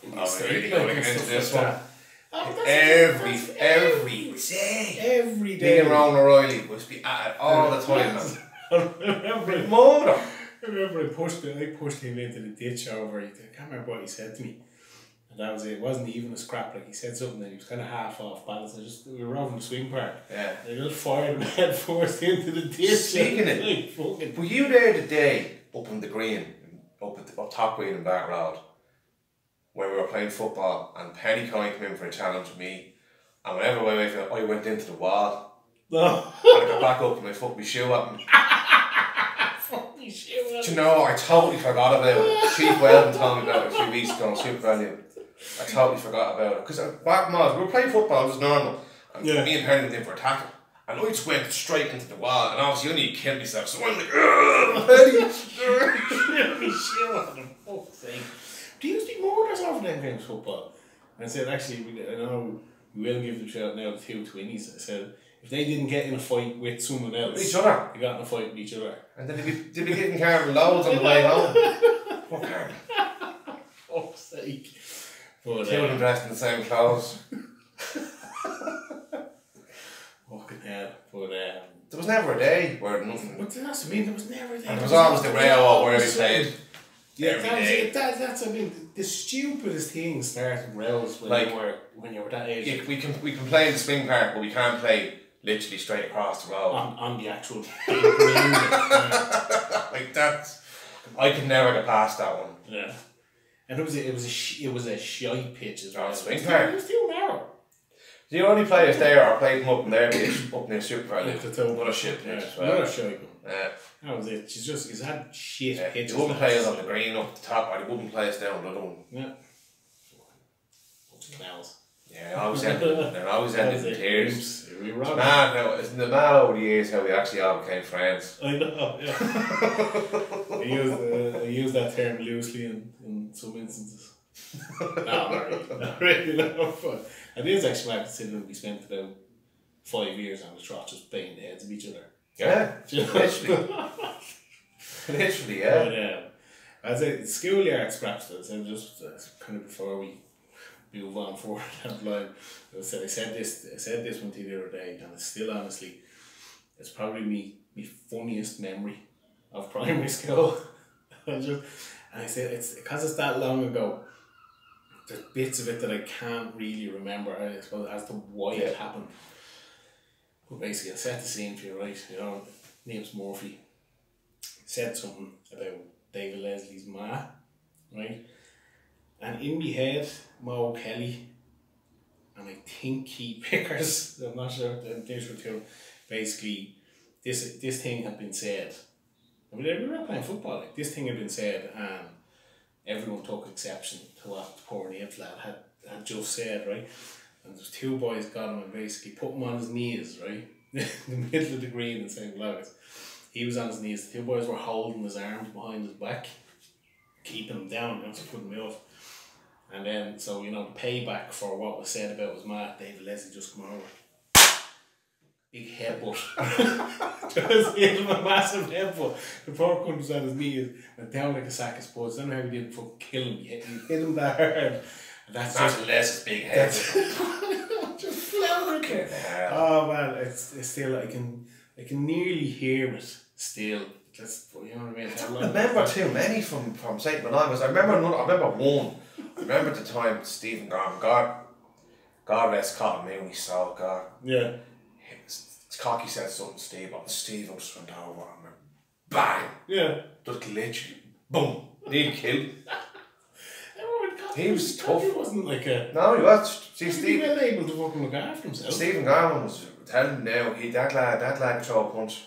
in the estate, really going into this one. Every day. Me and Ron O'Reilly must be at it all the time. I remember I pushed him into the ditch over. I can't remember what he said to me. And that was it. It wasn't even a scrap. Like he said something that he was kind of half off balance. We were over in the swing park. Yeah. And I just fired him head first into the ditch. Speaking of it, were you there the day up on the green, up top green in Back Road, where we were playing football and Penny Coyne came in for a challenge with me, and whenever I went into the wall, no. And I got back up and I fucked my shoe at him. Do you know, I totally forgot about it. Chief Weldon told me about it a few weeks ago, super brilliant. I totally forgot about it. Because back when we were playing football, it was normal. And me and Penny went in for a tackle. And I just went straight into the wall. And obviously, I only killed myself. So I'm like, Penny! Do you speak more or over them games football? And I said, actually, I know we will give them a shout now, the two twinnies. I said, if they didn't get in a fight with someone else, each other, they got in a fight with each other. And did they be getting carved loads on the way home? What carved? Fuck's sake. But, two of them dressed in the same clothes. Fucking hell. But There was never a day where nothing. But that's, I mean, there was never a day. And there was always the rail where we played. Yeah, that's, I mean, the stupidest thing started rows when you were that age. Yeah, we can play in the swing park, but we can't play literally straight across the road. On the actual green. Like that, I could never get past that one. Yeah, and it was a shy pitch as well. Swing park. It was too narrow. The only players there are played them up in their pitch, up near Super Valley. Another shit pitch as well. Another shy. That was it. He's had shit pitches. They wouldn't play us on the green up the top, or they wouldn't play us down the other one. Yeah. Canals. Yeah, they're always ending in tears. It's mad now. Isn't it mad over the years how we actually all became friends? I know, yeah. I use that term loosely in some instances. No, not really. No, but it is actually mad considering we spent about 5 years on the trot just banging the heads of each other. Yeah, literally. Literally, yeah. But I'd say schoolyard scraps, just kind of before we move on forward that line. I said this one to you the other day, and it's still honestly, it's probably me funniest memory of primary school. And I said it's because it's that long ago. There's bits of it that I can't really remember, I suppose, as to why it happened. But basically, I set the scene for you, right? You know, name's Murphy. Said something about David Leslie's ma, right? And in my head, Mo Kelly, and I think Keith Pickers, I'm not sure, these were two, basically, this thing had been said. I mean, we were playing football, like, this thing had been said, and everyone took exception to what the poor Names lad had just said, right? And there's two boys got him and basically put him on his knees, right? In the middle of the green and saying, look, he was on his knees, the two boys were holding his arms behind his back, keeping him down, you know, so putting him off. And then, so, you know, the payback for what was said about his ma, David Leslie just come over. Big headbutt. Just hit him a massive headbutt. The poor cunt was on his knees, went down like a sack of spuds. I don't know how he didn't fucking kill him. He hit him that hard. And that's just Les's big head. just floundering. Oh man, it's still, I can nearly hear it still. Just, you know what I mean? I don't remember too many from St. Malongas. I remember one. I remember the time Stephen Gorman, God rest Cotton Mooney, so God. Yeah. Cocky said something to Steve, and Steve just went over and went bang. Yeah. Just literally, boom. Nearly killed. He was tough. He wasn't like a... No, he was. See, Steve was able to fucking look after himself. Stephen Gorman was telling him now, that lad could throw a punch.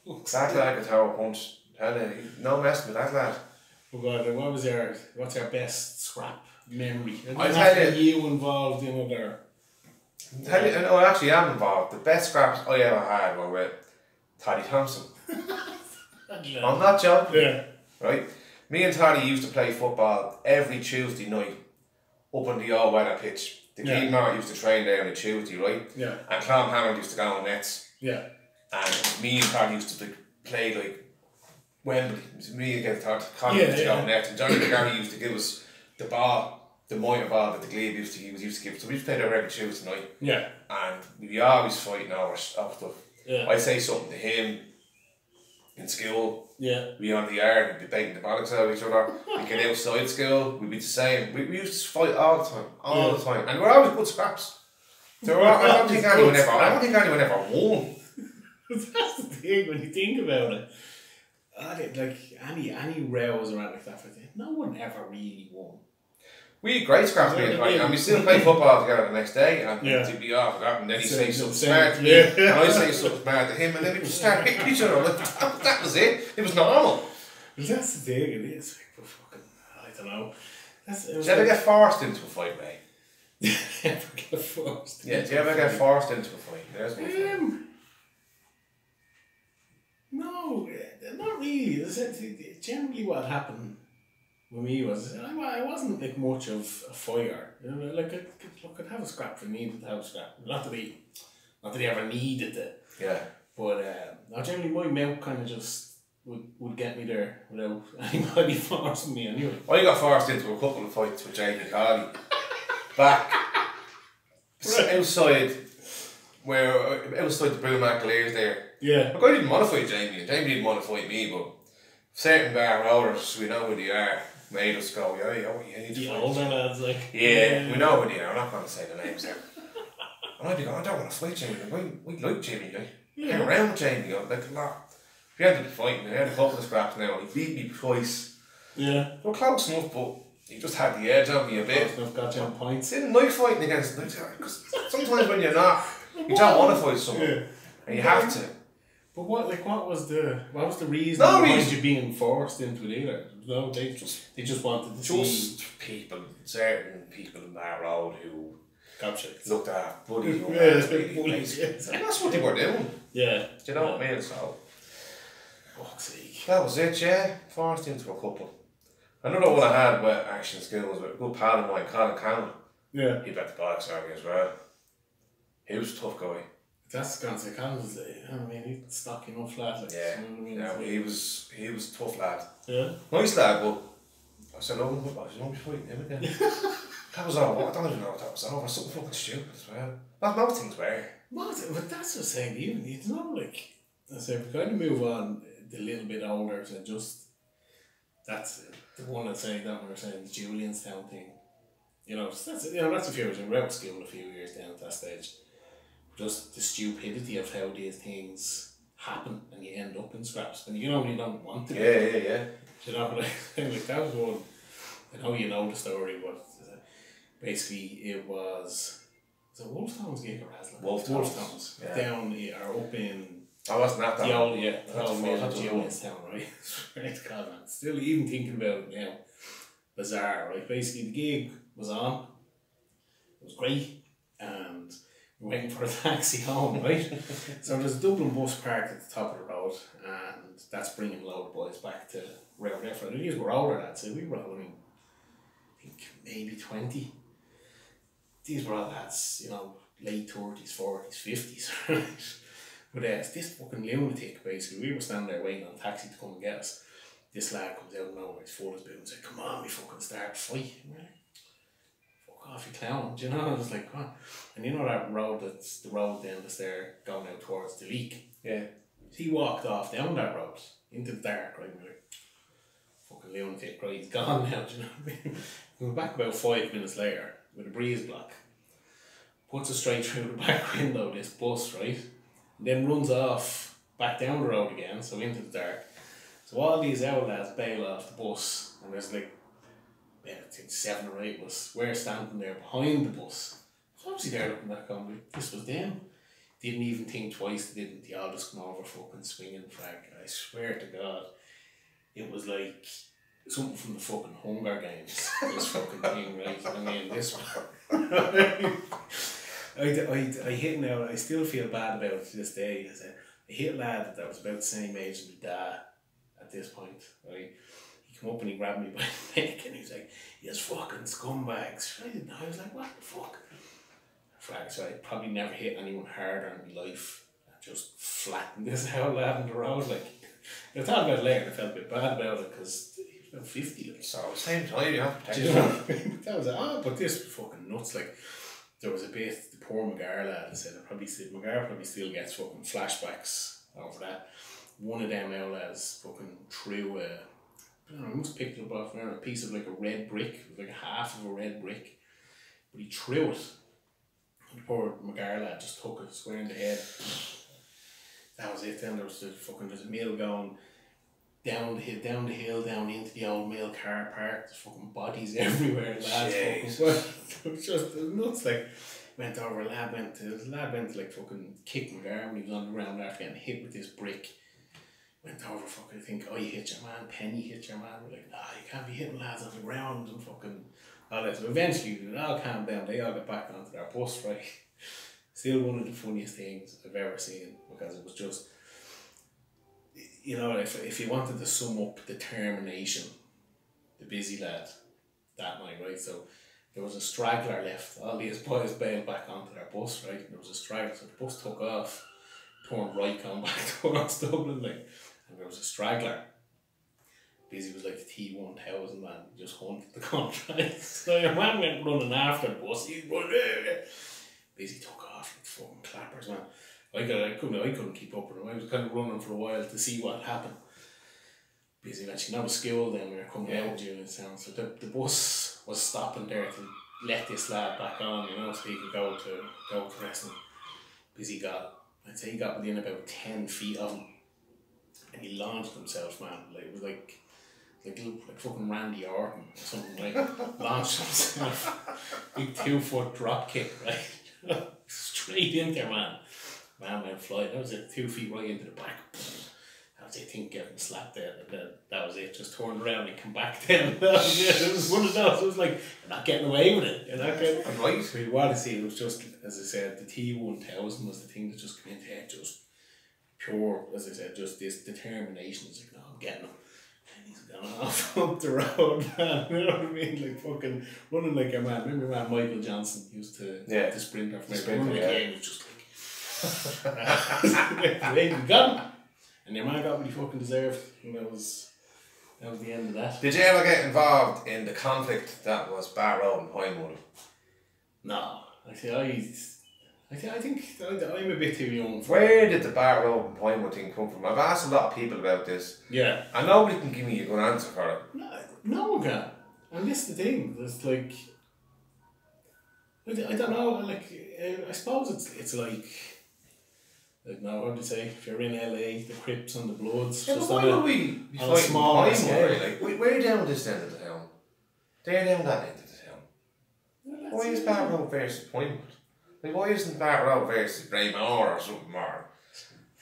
That lad could throw a punch. Telling him, no messing with that lad. Oh God, what's our best scrap memory? I tell you involved in other... I actually am involved. The best scraps I ever had were with Toddy Thompson. I'm not joking. Yeah. Right? Me and Toddy used to play football every Tuesday night up on the old weather pitch. The Keemar used to train there on a Tuesday, right? Yeah. And Clon Hammond used to go on nets. Yeah. And me and Toddy used to play like Wembley. Me against Toddy used to go on nets. And Johnny McGraw used to give us the ball. The minor ball that the Glebe used to give. So we used to play there every Tuesday night. Yeah. And we'd be always fighting over stuff. Yeah. I'd say something to him in school. Yeah. We'd be on the yard, we'd be beating the bollocks out of each other. We'd get outside school, we'd be the same. We used to fight all the time. And we were always good scraps. So I don't think anyone ever won. That's the thing when you think about it. Like any rows around like that, no one ever really won. We had great scraps, and we still play football together the next day, and to be off that, and then he'd say something smart to me, and I'd say something smart to him, and then we just start hitting each other. That was it. It was normal. Well, that's the thing, it is. Like, fucking, I don't know. Did you ever get forced into a fight, Ray? Ever get forced? Yeah, did you ever get forced into a fight? There's one fight. No, not really. Generally what happened with me was, I wasn't like much of a fighter. You know, like I could have a scrap if I needed to have a scrap. Not that I ever needed it. Yeah. But generally my mouth kind of just would get me there without anybody forcing me anyway. I got forced into a couple of fights with Jamie Carley. Back outside where it was like the Blue McAleers there. Yeah. Look, I didn't want to fight Jamie, and Jamie didn't want to fight me, but certain bar rollers, we know who they are, made us go, yeah, you need to The fight. older lads, like. Yeah, we know who they are. I'm not going to say the names there. And I'd be going, I don't want to fight Jamie. We like Jamie, like. Hang around with Jamie, like a lot. We ended up fighting, I had a couple of scraps now, and he beat me twice. Yeah. We're close enough, but he just had the edge on me a bit. Close enough, got you on points. Didn't like fighting against them, because sometimes when you're not, you don't want to fight someone, and you have to. But what was the reason No behind reason. you being forced into it either? No, they just wanted to see people, certain people in that road who capture. looked at buddies. Bullies, yeah. And that's what they were doing. Yeah. Do you know what I mean? So, Fuck's sake. that was it, yeah. Forced into a couple. Another one I had with action skills with a good pal of mine, Colin Cowan. Yeah. He bet the box on me as well. He was a tough guy. That's gonna say Colin's I mean he's stuck enough flat like Yeah. you know what I mean? Yeah, he was a tough lad. Yeah. Nice lad, but I said, no, I don't be fighting him again. That was all. I don't even know what that was over. Something fucking stupid as well. Not most things were. But that's what I'm saying, even you know, like I said, we kind of move on a little bit older to just that's the one I'd say that we were saying the Julianstown thing. You know, that's a few years we're out of school a few years down at that stage. Just the stupidity of how these things happen and you end up in scraps and you don't want to. Yeah. You know, like that was one. I know you know the story, but basically it was Wolfstone's gig or Haslam? Wolfstone's, yeah. Down or up in I wasn't at that. the old That's old the mill first of one. Julianstown, right? Right, God, man. Still even thinking about it now. Bizarre, right? Basically the gig was on. It was great, and we're waiting for a taxi home, right? So there's a Dublin bus parked at the top of the road, and that's bringing a load of boys back to round there. For these were older lads, so we were only, I think, maybe 20. These were all lads, you know, late 30s, 40s, 50s, right? But this fucking lunatic, basically, we were standing there waiting on a taxi to come and get us. This lad comes out of nowhere, he's full as boot and said, come on, we fucking start a fight. And we're like, fuck off, you clown. Do you know? I was like, come on. And you know that road that's the road then that's there going out towards the leak? Yeah. He walked off down that road into the dark, right? And we're like, fucking lunatic, right? He's gone now, do you know what I mean? We were back about 5 minutes later with a breeze block. Puts us straight through the back window, this bus, right? And then runs off back down the road again, so into the dark. So all these old lads bail off the bus, and there's like, I think 7 or 8 of us. We're standing there behind the bus. So obviously they're looking back on me. This was them. Didn't even think twice, they didn't. They all just come over fucking swinging flag. I swear to God, it was like something from the fucking Hunger Games. This fucking thing, right? I mean, this one. I hit now, I still feel bad about it to this day. I hit a lad that was about the same age as my dad at this point, right? He came up and he grabbed me by the neck and he was like, you fucking scumbags. Right? And I was like, what the fuck? So I probably never hit anyone harder in my life. I just flattened this old lad in the road. Like, I thought about it later and I felt a bit bad about it because he was about 50. Like. So, same time, you have to Do you know what I mean? That was like, but this was fucking nuts. Like, there was a bit, the poor McGraw lad, I said, McGraw probably still gets fucking flashbacks over that. One of them now lads fucking threw I don't know, he must have picked it up off there, a piece of like a red brick, it was like a half of a red brick, but he threw it, and the poor McGraw lad just took it square in the head. That was it. Then there was there's a mill going down the hill, down into the old mill car park. There's fucking bodies everywhere. Lads, it was just nuts. Like, went over. The lad went to like fucking kick McGraw when he was on the ground after getting hit with this brick. Went over, fucking think, oh, you hit your man. Penny hit your man. We're like, nah, you can't be hitting lads on the ground and fucking all that. So eventually it all calmed down. They all got back onto their bus, right? Still one of the funniest things I've ever seen, because it was just, you know, if you wanted to sum up determination, the busy lad that night, right? So there was a straggler left. All these boys bailed back onto their bus, right? And there was a straggler, so the bus took off, turned right, come back towards Dublin, like, and there was a straggler. Busy was like the T1000 man, just hunted the contract. So your man went running after the bus, he'd run, Busy took off like fucking clappers, man. I couldn't keep up with him. I was kind of running for a while to see what happened. Busy eventually, now the school then we were coming out of Union Town, so the bus was stopping there to let this lad back on, you know, so he could go to wrestling. Busy I'd say he got within about 10 feet of him, and he launched himself, man. Like it was like fucking Randy Orton or something, like launched himself, big 2-foot drop kick, right, straight in there, man. Man went flying. That was it, 2 feet right into the back. That was it, thing getting slapped there, and then that was it. Just turned around and come back then. That was it. It was one of those. It was like, you're not getting away with it. You're not getting. Right. So you want to see, it was just, as I said, the T1000 was the thing that just came into head, just pure, as I said, just this determination. It's like, no, I'm getting him. And he's gone off up the road, man. You know what I mean? Like fucking running like a man. Remember man Michael Johnson used to the sprinter from running the game. He was just like you got him. And your man got what he fucking deserved. And that was the end of that. Did you ever get involved in the conflict that was Bar Road and Pinewood? No. I think I'm a bit too young for Where did the Bar Road and Pinewood thing come from? I've asked a lot of people about this. Yeah. And nobody can give me a good answer for it. No one can. And this is the thing. It's like, I don't know, like, I suppose it's like now, how do you say, if you're in LA, the Crips and the Bloods, just on a small scale. Like, we're down this end of the town. They're down that end of the town. Well, why is Bar Road versus Pinewood? Like, why isn't Bar Road versus Braymore or something, or,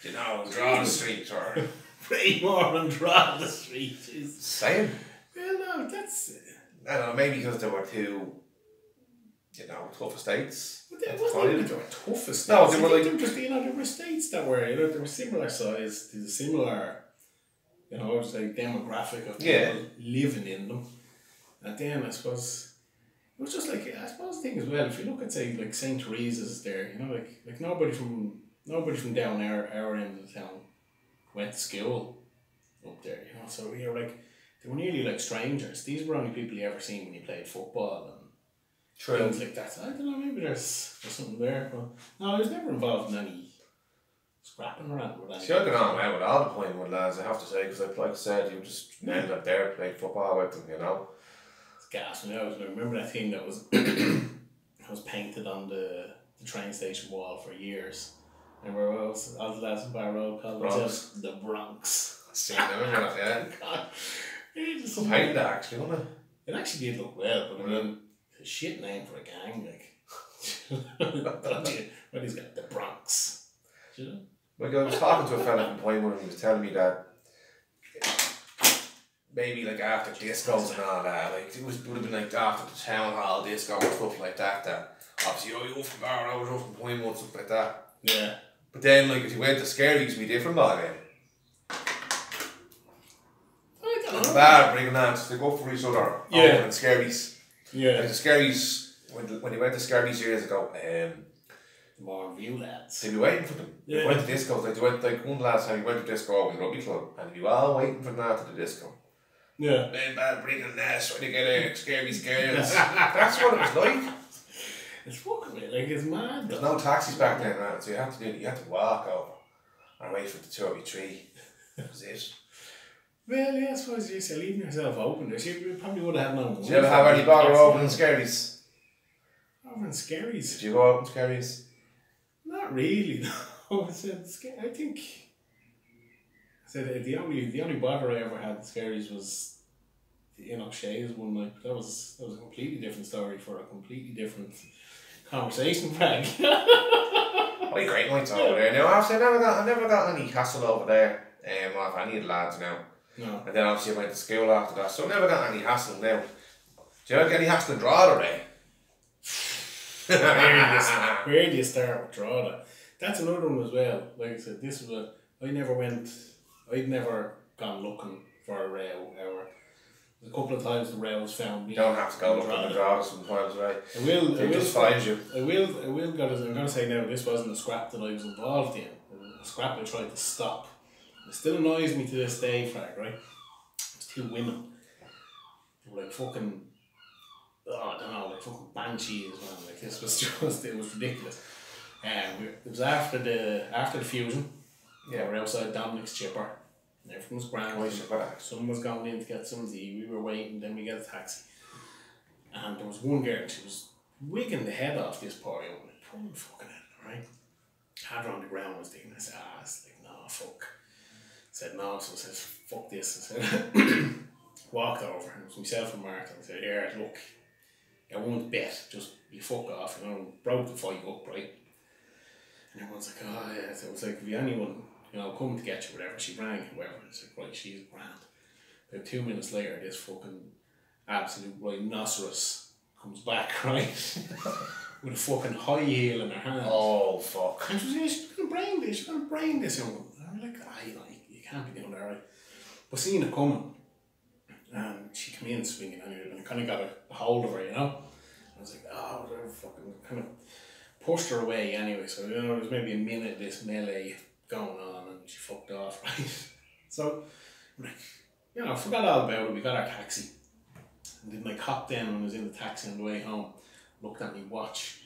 you know, Draw the Street, or... Braymore and Draw the Street is... Same. Well, no, that's... I don't know, maybe because there were two, you know, tough estates. But it wasn't even they were tough estates. No, they were like... They were just, you know, there were estates that were, you know, they were similar size, they were similar, you know, it's like demographic of people living in them. And then, I suppose... It was just like, I suppose the thing as well, if you look at, say, like St. Teresa's there, you know, like nobody from down our end of the town went to school up there, you know, so you're like, they were nearly like strangers. These were only people you ever seen when you played football and things like that. So I don't know, maybe there's something there, but no, I was never involved in any scrapping around with anything. See, I got on well with all the Pinewood lads, I have to say, because like I said, you just ended up there, played football with them, you know. Gas me out. I remember that thing that was was painted on the train station wall for years. Remember all the lads in Bar Road called themselves the Bronx. I remember that, yeah. God. It just painted that actually, wasn't it? It actually did look well, but I mean, it's a shit name for a gang, like. But he's got the Bronx. Do you know? Like, I was talking to a fella from Pinewood and he was telling me that maybe like after discos and all that, like it would have been like after the town hall disco and stuff like that, that obviously, oh, you're from Bar Road, you're from Pinewood, stuff like that. Yeah. But then, like, if you went to Scaries, it'd be different by then. I don't know. Bad bringing lads, they go for each other. Yeah. And Scaries. Yeah. Like the Scaries, when they went to Scaries years ago, more view lads. they'd be waiting for them. Yeah. They went to discos, like they went, like one last time he went to disco in the rugby club, and they'd be all waiting for them after the disco. Yeah. Then bad bringing lads, trying to get a scary scares. That's what it was like. It's fucking weird, like it's mad. There's no taxis back then, man, so you had to walk over and wait for the 2 or 3. That was it. Well, yeah, I suppose you're leaving yourself open. You probably would have had no. Did you ever have any bother over in Scaries? Over in Scaries? Did you go out in Scaries? Not really, no. I think the only bother I ever had in Scaries was in O'Shea's one night. That was a completely different story for a completely different conversation, Frank. What a great nights over there. Now, obviously, I never got any hassle over there off any of the lads now. No. And then obviously I went to school after that, so I never got any hassle now. Do you ever get any hassle in Drogheda, Ray? Where do you start with Drogheda? That's another one as well. Like I said, this was I'd never gone looking for a row ever. A couple of times the rows found me. You don't have to go looking for Drogheda sometimes, right? They just find you. I'm going to say now, this wasn't a scrap that I was involved in. It was a scrap I tried to stop. It still annoys me to this day, Frank, right? It was 2 women. They were like fucking I don't know, like fucking banshees, man. Like this was just, it was ridiculous. It was after the fusion. Yeah. We were outside Dominic's chipper. Everything was grand. Someone was going in to get some tea. We were waiting, then we get a taxi. And there was one girl, she was wigging the head off this poor young man. Pulling the fucking head, right? Had her on the ground, was thinking, I said, it's like, no, fuck. I said, no, so I said, fuck this. I said, walked over, and it was myself and Mark. I said, yeah, look, I won't bet, just you fuck off, you know, broke the fight up, right? And everyone's like, oh yeah, so it was like, if you anyone, you know, come to get you, whatever, she rang, whoever, it's like, right, she's grand. About 2 minutes later, this fucking absolute rhinoceros comes back, right, with a fucking high heel in her hand. Oh, fuck. And she was like, she's gonna brain this young woman. And I'm like, you can't be doing that, right? But seeing it coming, and she came in swinging anyway, and I kind of got a hold of her, you know? I was like, whatever, fucking, kind of pushed her away anyway, so, you know, there was maybe a minute of this melee going on, and she fucked off, right? So, like, you know, I forgot all about it. We got our taxi. And then I hopped in when I was in the taxi on the way home, looked at my watch.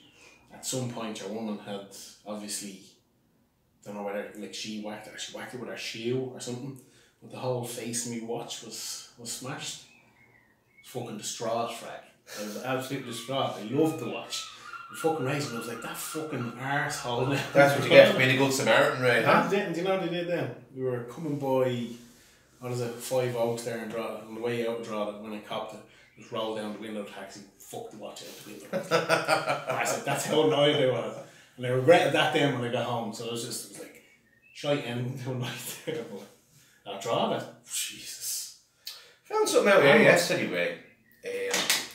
At some point, your woman had obviously, don't know whether, like, she whacked it with her shoe or something, but the whole face of my watch was smashed. I was fucking distraught, Frank. I was absolutely distraught. I loved the watch. I was fucking racing. I was like, that fucking arsehole now. That's what you get for being a good Samaritan, right? That's it. And do you know what they did then? We were coming by, what is it, 5 Oaks there in Drogheda. On the way out of Drogheda, when I copped it, just rolled down the window of the taxi, fucked the watch out the window. I said, that's how annoyed I was. And I regretted that then when I got home. So it was like, shite ending to a night there. But Drogheda, Jesus. Found something out here yesterday, Ray.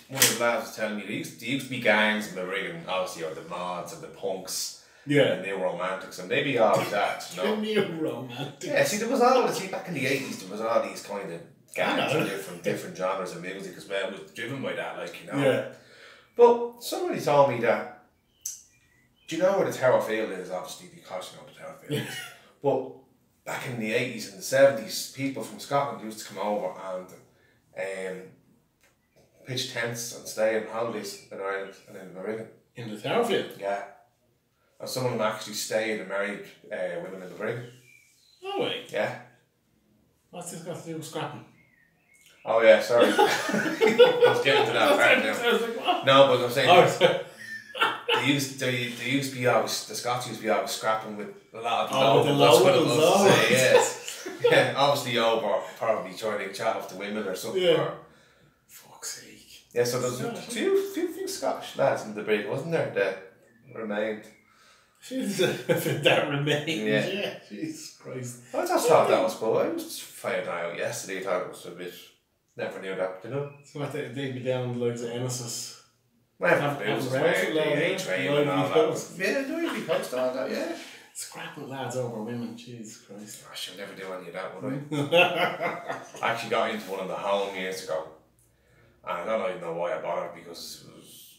One of the lads was telling me there used to be gangs in the ring, obviously, or the mods and the punks, and the new romantics, and they be all that, you know. The new romantics. Yeah, see, there was all, back in the 80s, there was all these kind of gangs of different genres of music as well. It was driven by that, like, you know. Yeah. But somebody told me that, do you know where the Tower Field is? Obviously, because you know the Tower Field is. But back in the 80s and the 70s, people from Scotland used to come over and pitch tents and stay in holidays in Ireland and in America. In the Tower Field? Yeah. And some of them actually stayed and married women in the brig. No way. Yeah. What's this got to do with scrapping? Oh yeah, sorry. I was getting to that part now. I was like, what? No, but I'm saying they used to be always, the Scots used to be always scrapping with a lot of the locals. Yes. Yeah, obviously over probably trying to chat off the women or something. Yeah. Or, fuck's sake. Yeah, so there's a few Scottish lads in the brig, wasn't there, that remained? That remained, yeah. Jesus Christ. I just thought that was cool. I was just finding out yesterday, I thought it was a bit, never knew that, you know? So what, they'd be down the likes of Emesis. Well, it was A-Train and all that. Yeah, no, you'd be post all that, yeah. Scrapping lads over women, Jesus Christ. I should never do any of that, would I? I actually got into one of the home years ago. And I don't even know why I bought it, because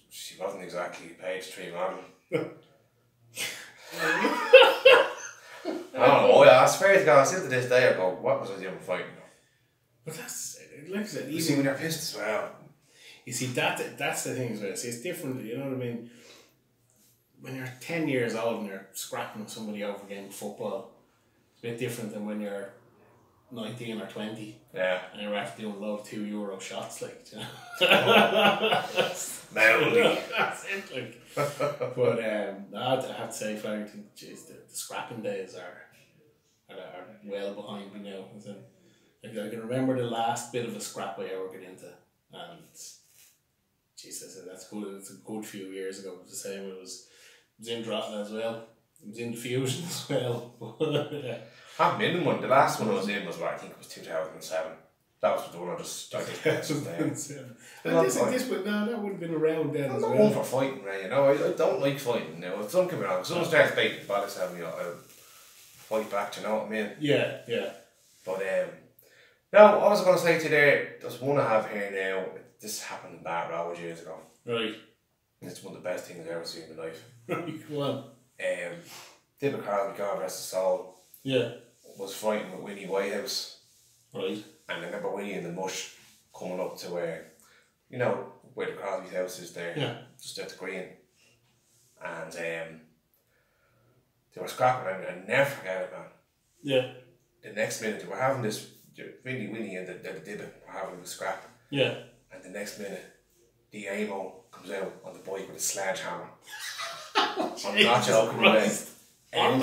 she wasn't exactly a page 3 model. I don't know, I swear to God, still to this day I go, what was I doing fighting? But that's, like I said, you see when you're pissed as well. You see, that's the thing as well. See, it's different, you know what I mean? When you're 10 years old and you're scrapping with somebody over a game of football, it's a bit different than when you're 19 or 20. Yeah. And you're after doing a lot of €2 shots, like, you know. That's it, like. But I have to say, Frank, geez, the scrapping days are well behind me now. Like, I can remember the last bit of a scrap I ever got into, and Jesus, that's good. It's a good few years ago. It was the same. It was in Drogheda as well. It was in the Fusion as well. I haven't been in one. The last one I was in was, I think it was 2007. That was the one I just started. That would have been around then. I'm not one for fighting, right? You know, I don't like fighting. You know, if someone comes around, if someone starts baiting the bollocks at me, I'll fight back. You know what I mean? Yeah, yeah. But now I was going to say to there, there's one I have here now. This happened in Bar Road years ago. Right. It's one of the best things I've ever seen in my life. Right, go on. David Carl, God rest his soul, was fighting with Winnie Whitehouse. Right. And I remember Winnie in the mush coming up to where, you know, where the Crosby's house is there. Yeah. Just at the green. And they were scrapping and I never forget it, man. Yeah. The next minute they were having this Winnie and the Dibbit were having a scrap. Yeah. And the next minute the Amo comes out on the bike with a sledgehammer. I'm not joking, right? On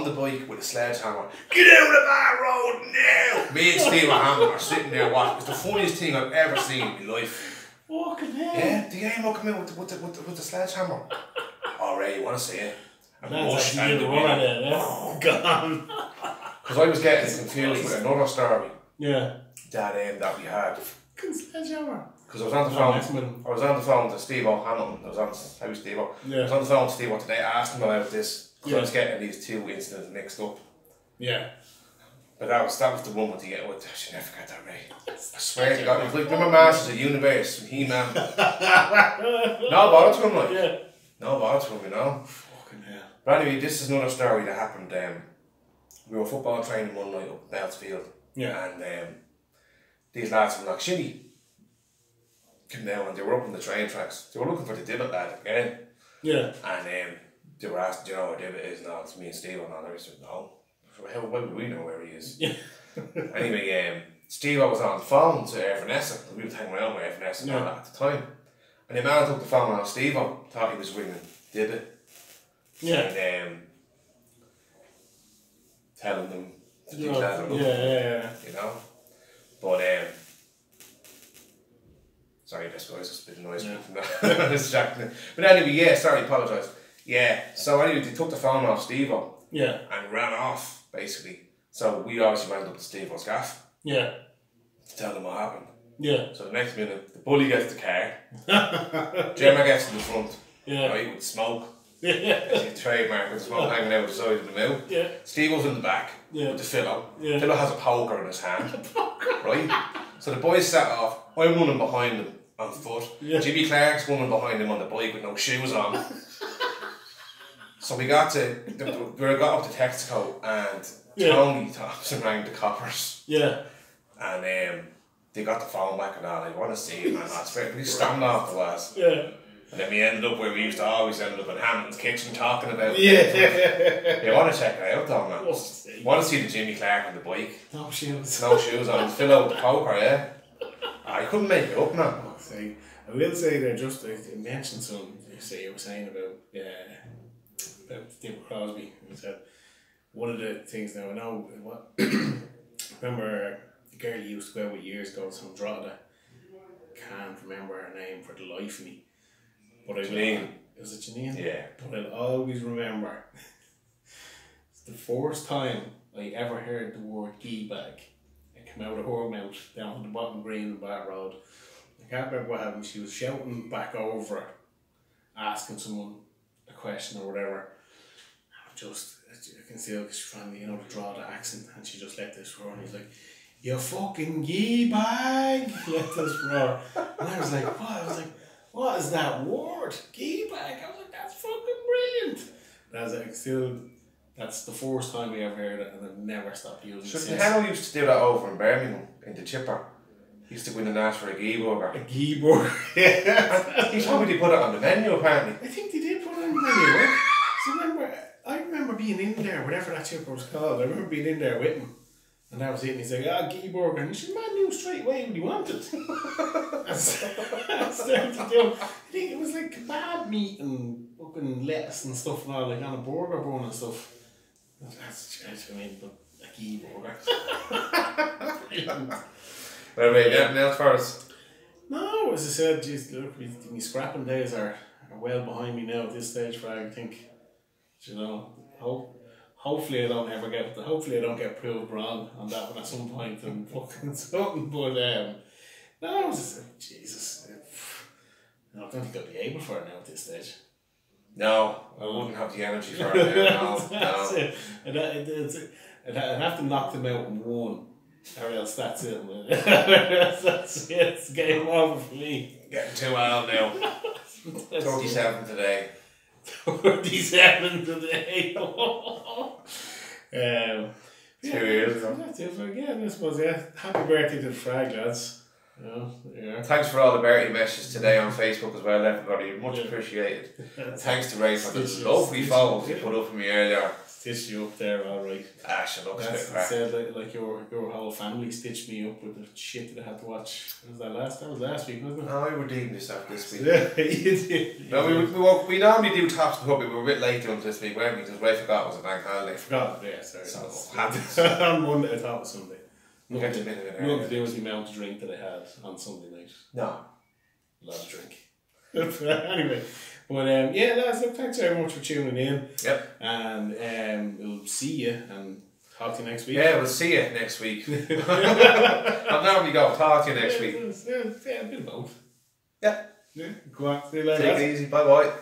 the bike with a sledgehammer. Get out of the bad road now! Me and Steve Hammond are sitting there watching. It's the funniest thing I've ever seen in my life. Fucking hell. Yeah, the Amo come out with the sledgehammer. Alright, you want to see it? That's actually the one there, yeah. Oh, God. Because I was getting confused with another story. Yeah. That we had. Fucking sledgehammer. Because I was on the phone. I was on the phone to Steve O'Hamilton. I was on the phone to Steve today. I asked him about this. Because I was getting these two incidents mixed up. Yeah. But that was the one with the I should never forget that, Ray. I swear to God, it was like remember Masters of the Universe from He-Man. No bother to him, like. Yeah. No bother to him, you know. Fucking hell. But anyway, this is another story that happened. We were football training one night up at Bellsfield. Yeah. And these lads from Knockshinny came down and they were up on the train tracks. They were looking for the Dibbit lad again. Yeah. And they were asked, do you know where Dibbit is? No, it's me and Steve. And I said, no. How would we know where he is? Yeah. Anyway, Steve was on the phone to Air Vanessa. We were hanging around with Air Vanessa and all that at the time. And the man took the phone on Steve thought he was ringing Dibbit. Yeah. And telling them to do that. Yeah. You know? But sorry, this guy's just a bit noisy from that. Distracting. But anyway, yeah, sorry, apologise. Yeah, so anyway, they took the phone off Steve-O. Yeah. And ran off, basically. So we obviously went up to Steve-O's gaff. Yeah. To tell them what happened. Yeah. So the next minute, the bully gets the car. Gemma gets in the front. Yeah. Right, with smoke. Yeah. It's a trademark with smoke hanging out the side of the mouth. Yeah. Steve-O's in the back with the Philo. Yeah. Philo has a poker in his hand. Right? So the boys set off. I'm running behind them on foot. Yeah. Jimmy Clark's running behind him on the bike with no shoes on. So we got up to Texaco and Tony Thompson rang the coppers. Yeah. And they got the phone back and all. I want to see it, man. That's right. We stormed off the last. Yeah. And then we ended up where we used to always end up in Hammond's kitchen talking about it. You want to check it out though, man. Want to see the Jimmy Clark on the bike. No shoes on. Fill out the poker, yeah. I couldn't make it up, man. I will say that just I mentioned something you were saying about David Crosby. He said one of the things now I know what remember the girl he used to go out with years ago, some Drogheda. Can't remember her name for the life of me. But Janine. Was it Janine? Yeah. But I'll always remember it's the first time I ever heard the word gee bag. It came out of her mouth down on the bottom green of Bar Road. I can't remember what happened. She was shouting back over it, asking someone a question or whatever. I can see how she's trying to, draw the accent, and she just let this roar, and he's like, "You fucking gee bag!" Let this roar. And I was like, what? I was like, what is that word? Gee bag. I was like, that's fucking brilliant. That's the first time we ever heard it, and I've never stopped using it since. Henry used to do that over in Birmingham, in the chipper. He used to go in and ask for a gee burger. A gee burger, yeah. He told me they put it on the menu, apparently. I think they did put it on the menu, right? So I remember being in there, whatever that chipper was called, I remember being in there with him. And that was it, and he's like, gee burger. And he said, man knew straight away what he wanted. I started to do, I think it was like kebab meat and fucking lettuce and stuff and all, like on a burger bun and stuff. That's what I mean, but a gee burger. Well, wait, anything else for us? No, as I said, geez, look, my scrapping days are well behind me now at this stage, Frank. I think, hopefully I don't get proved wrong on that one at some point and fucking something. But no, Jesus, I don't think I'll be able for it now at this stage. No, I wouldn't have the energy for it now. That's it. I'd have to knock them out in one, or else that's it. That's it. It's game over for me. Getting too old now. 37 today. 37 today. 2 years ago. That's it for again, I suppose. Yeah. Happy birthday to the Frag, lads. Yeah. Thanks for all the birthday messages today on Facebook as well, everybody. Much appreciated. And thanks to Ray for the lovely photos you put up for me earlier. Stitched you up there, alright. She looks That's good. said like your whole family stitched me up with the shit that I had to watch. That was last week, wasn't it? No, I redeemed this after this week. Yeah, you did. No, we normally do Tops of the Puppy, we were a bit late doing this week, weren't we? Because Ray forgot it was a bank holiday. I forgot, yeah, sorry. So, happens. On Monday, I thought it was Sunday. Get to bit of it Nothing to do with the amount of drink that I had on Sunday night. No. A lot of drink. Anyway, but yeah, lads, look, thanks very much for tuning in. Yep. And we'll see you and talk to you next week. Yeah, we'll see you next week. I'll normally go talk to you next week. Yeah, a bit of both. Yeah. Yeah, go on, see you later. Take it easy, bye bye.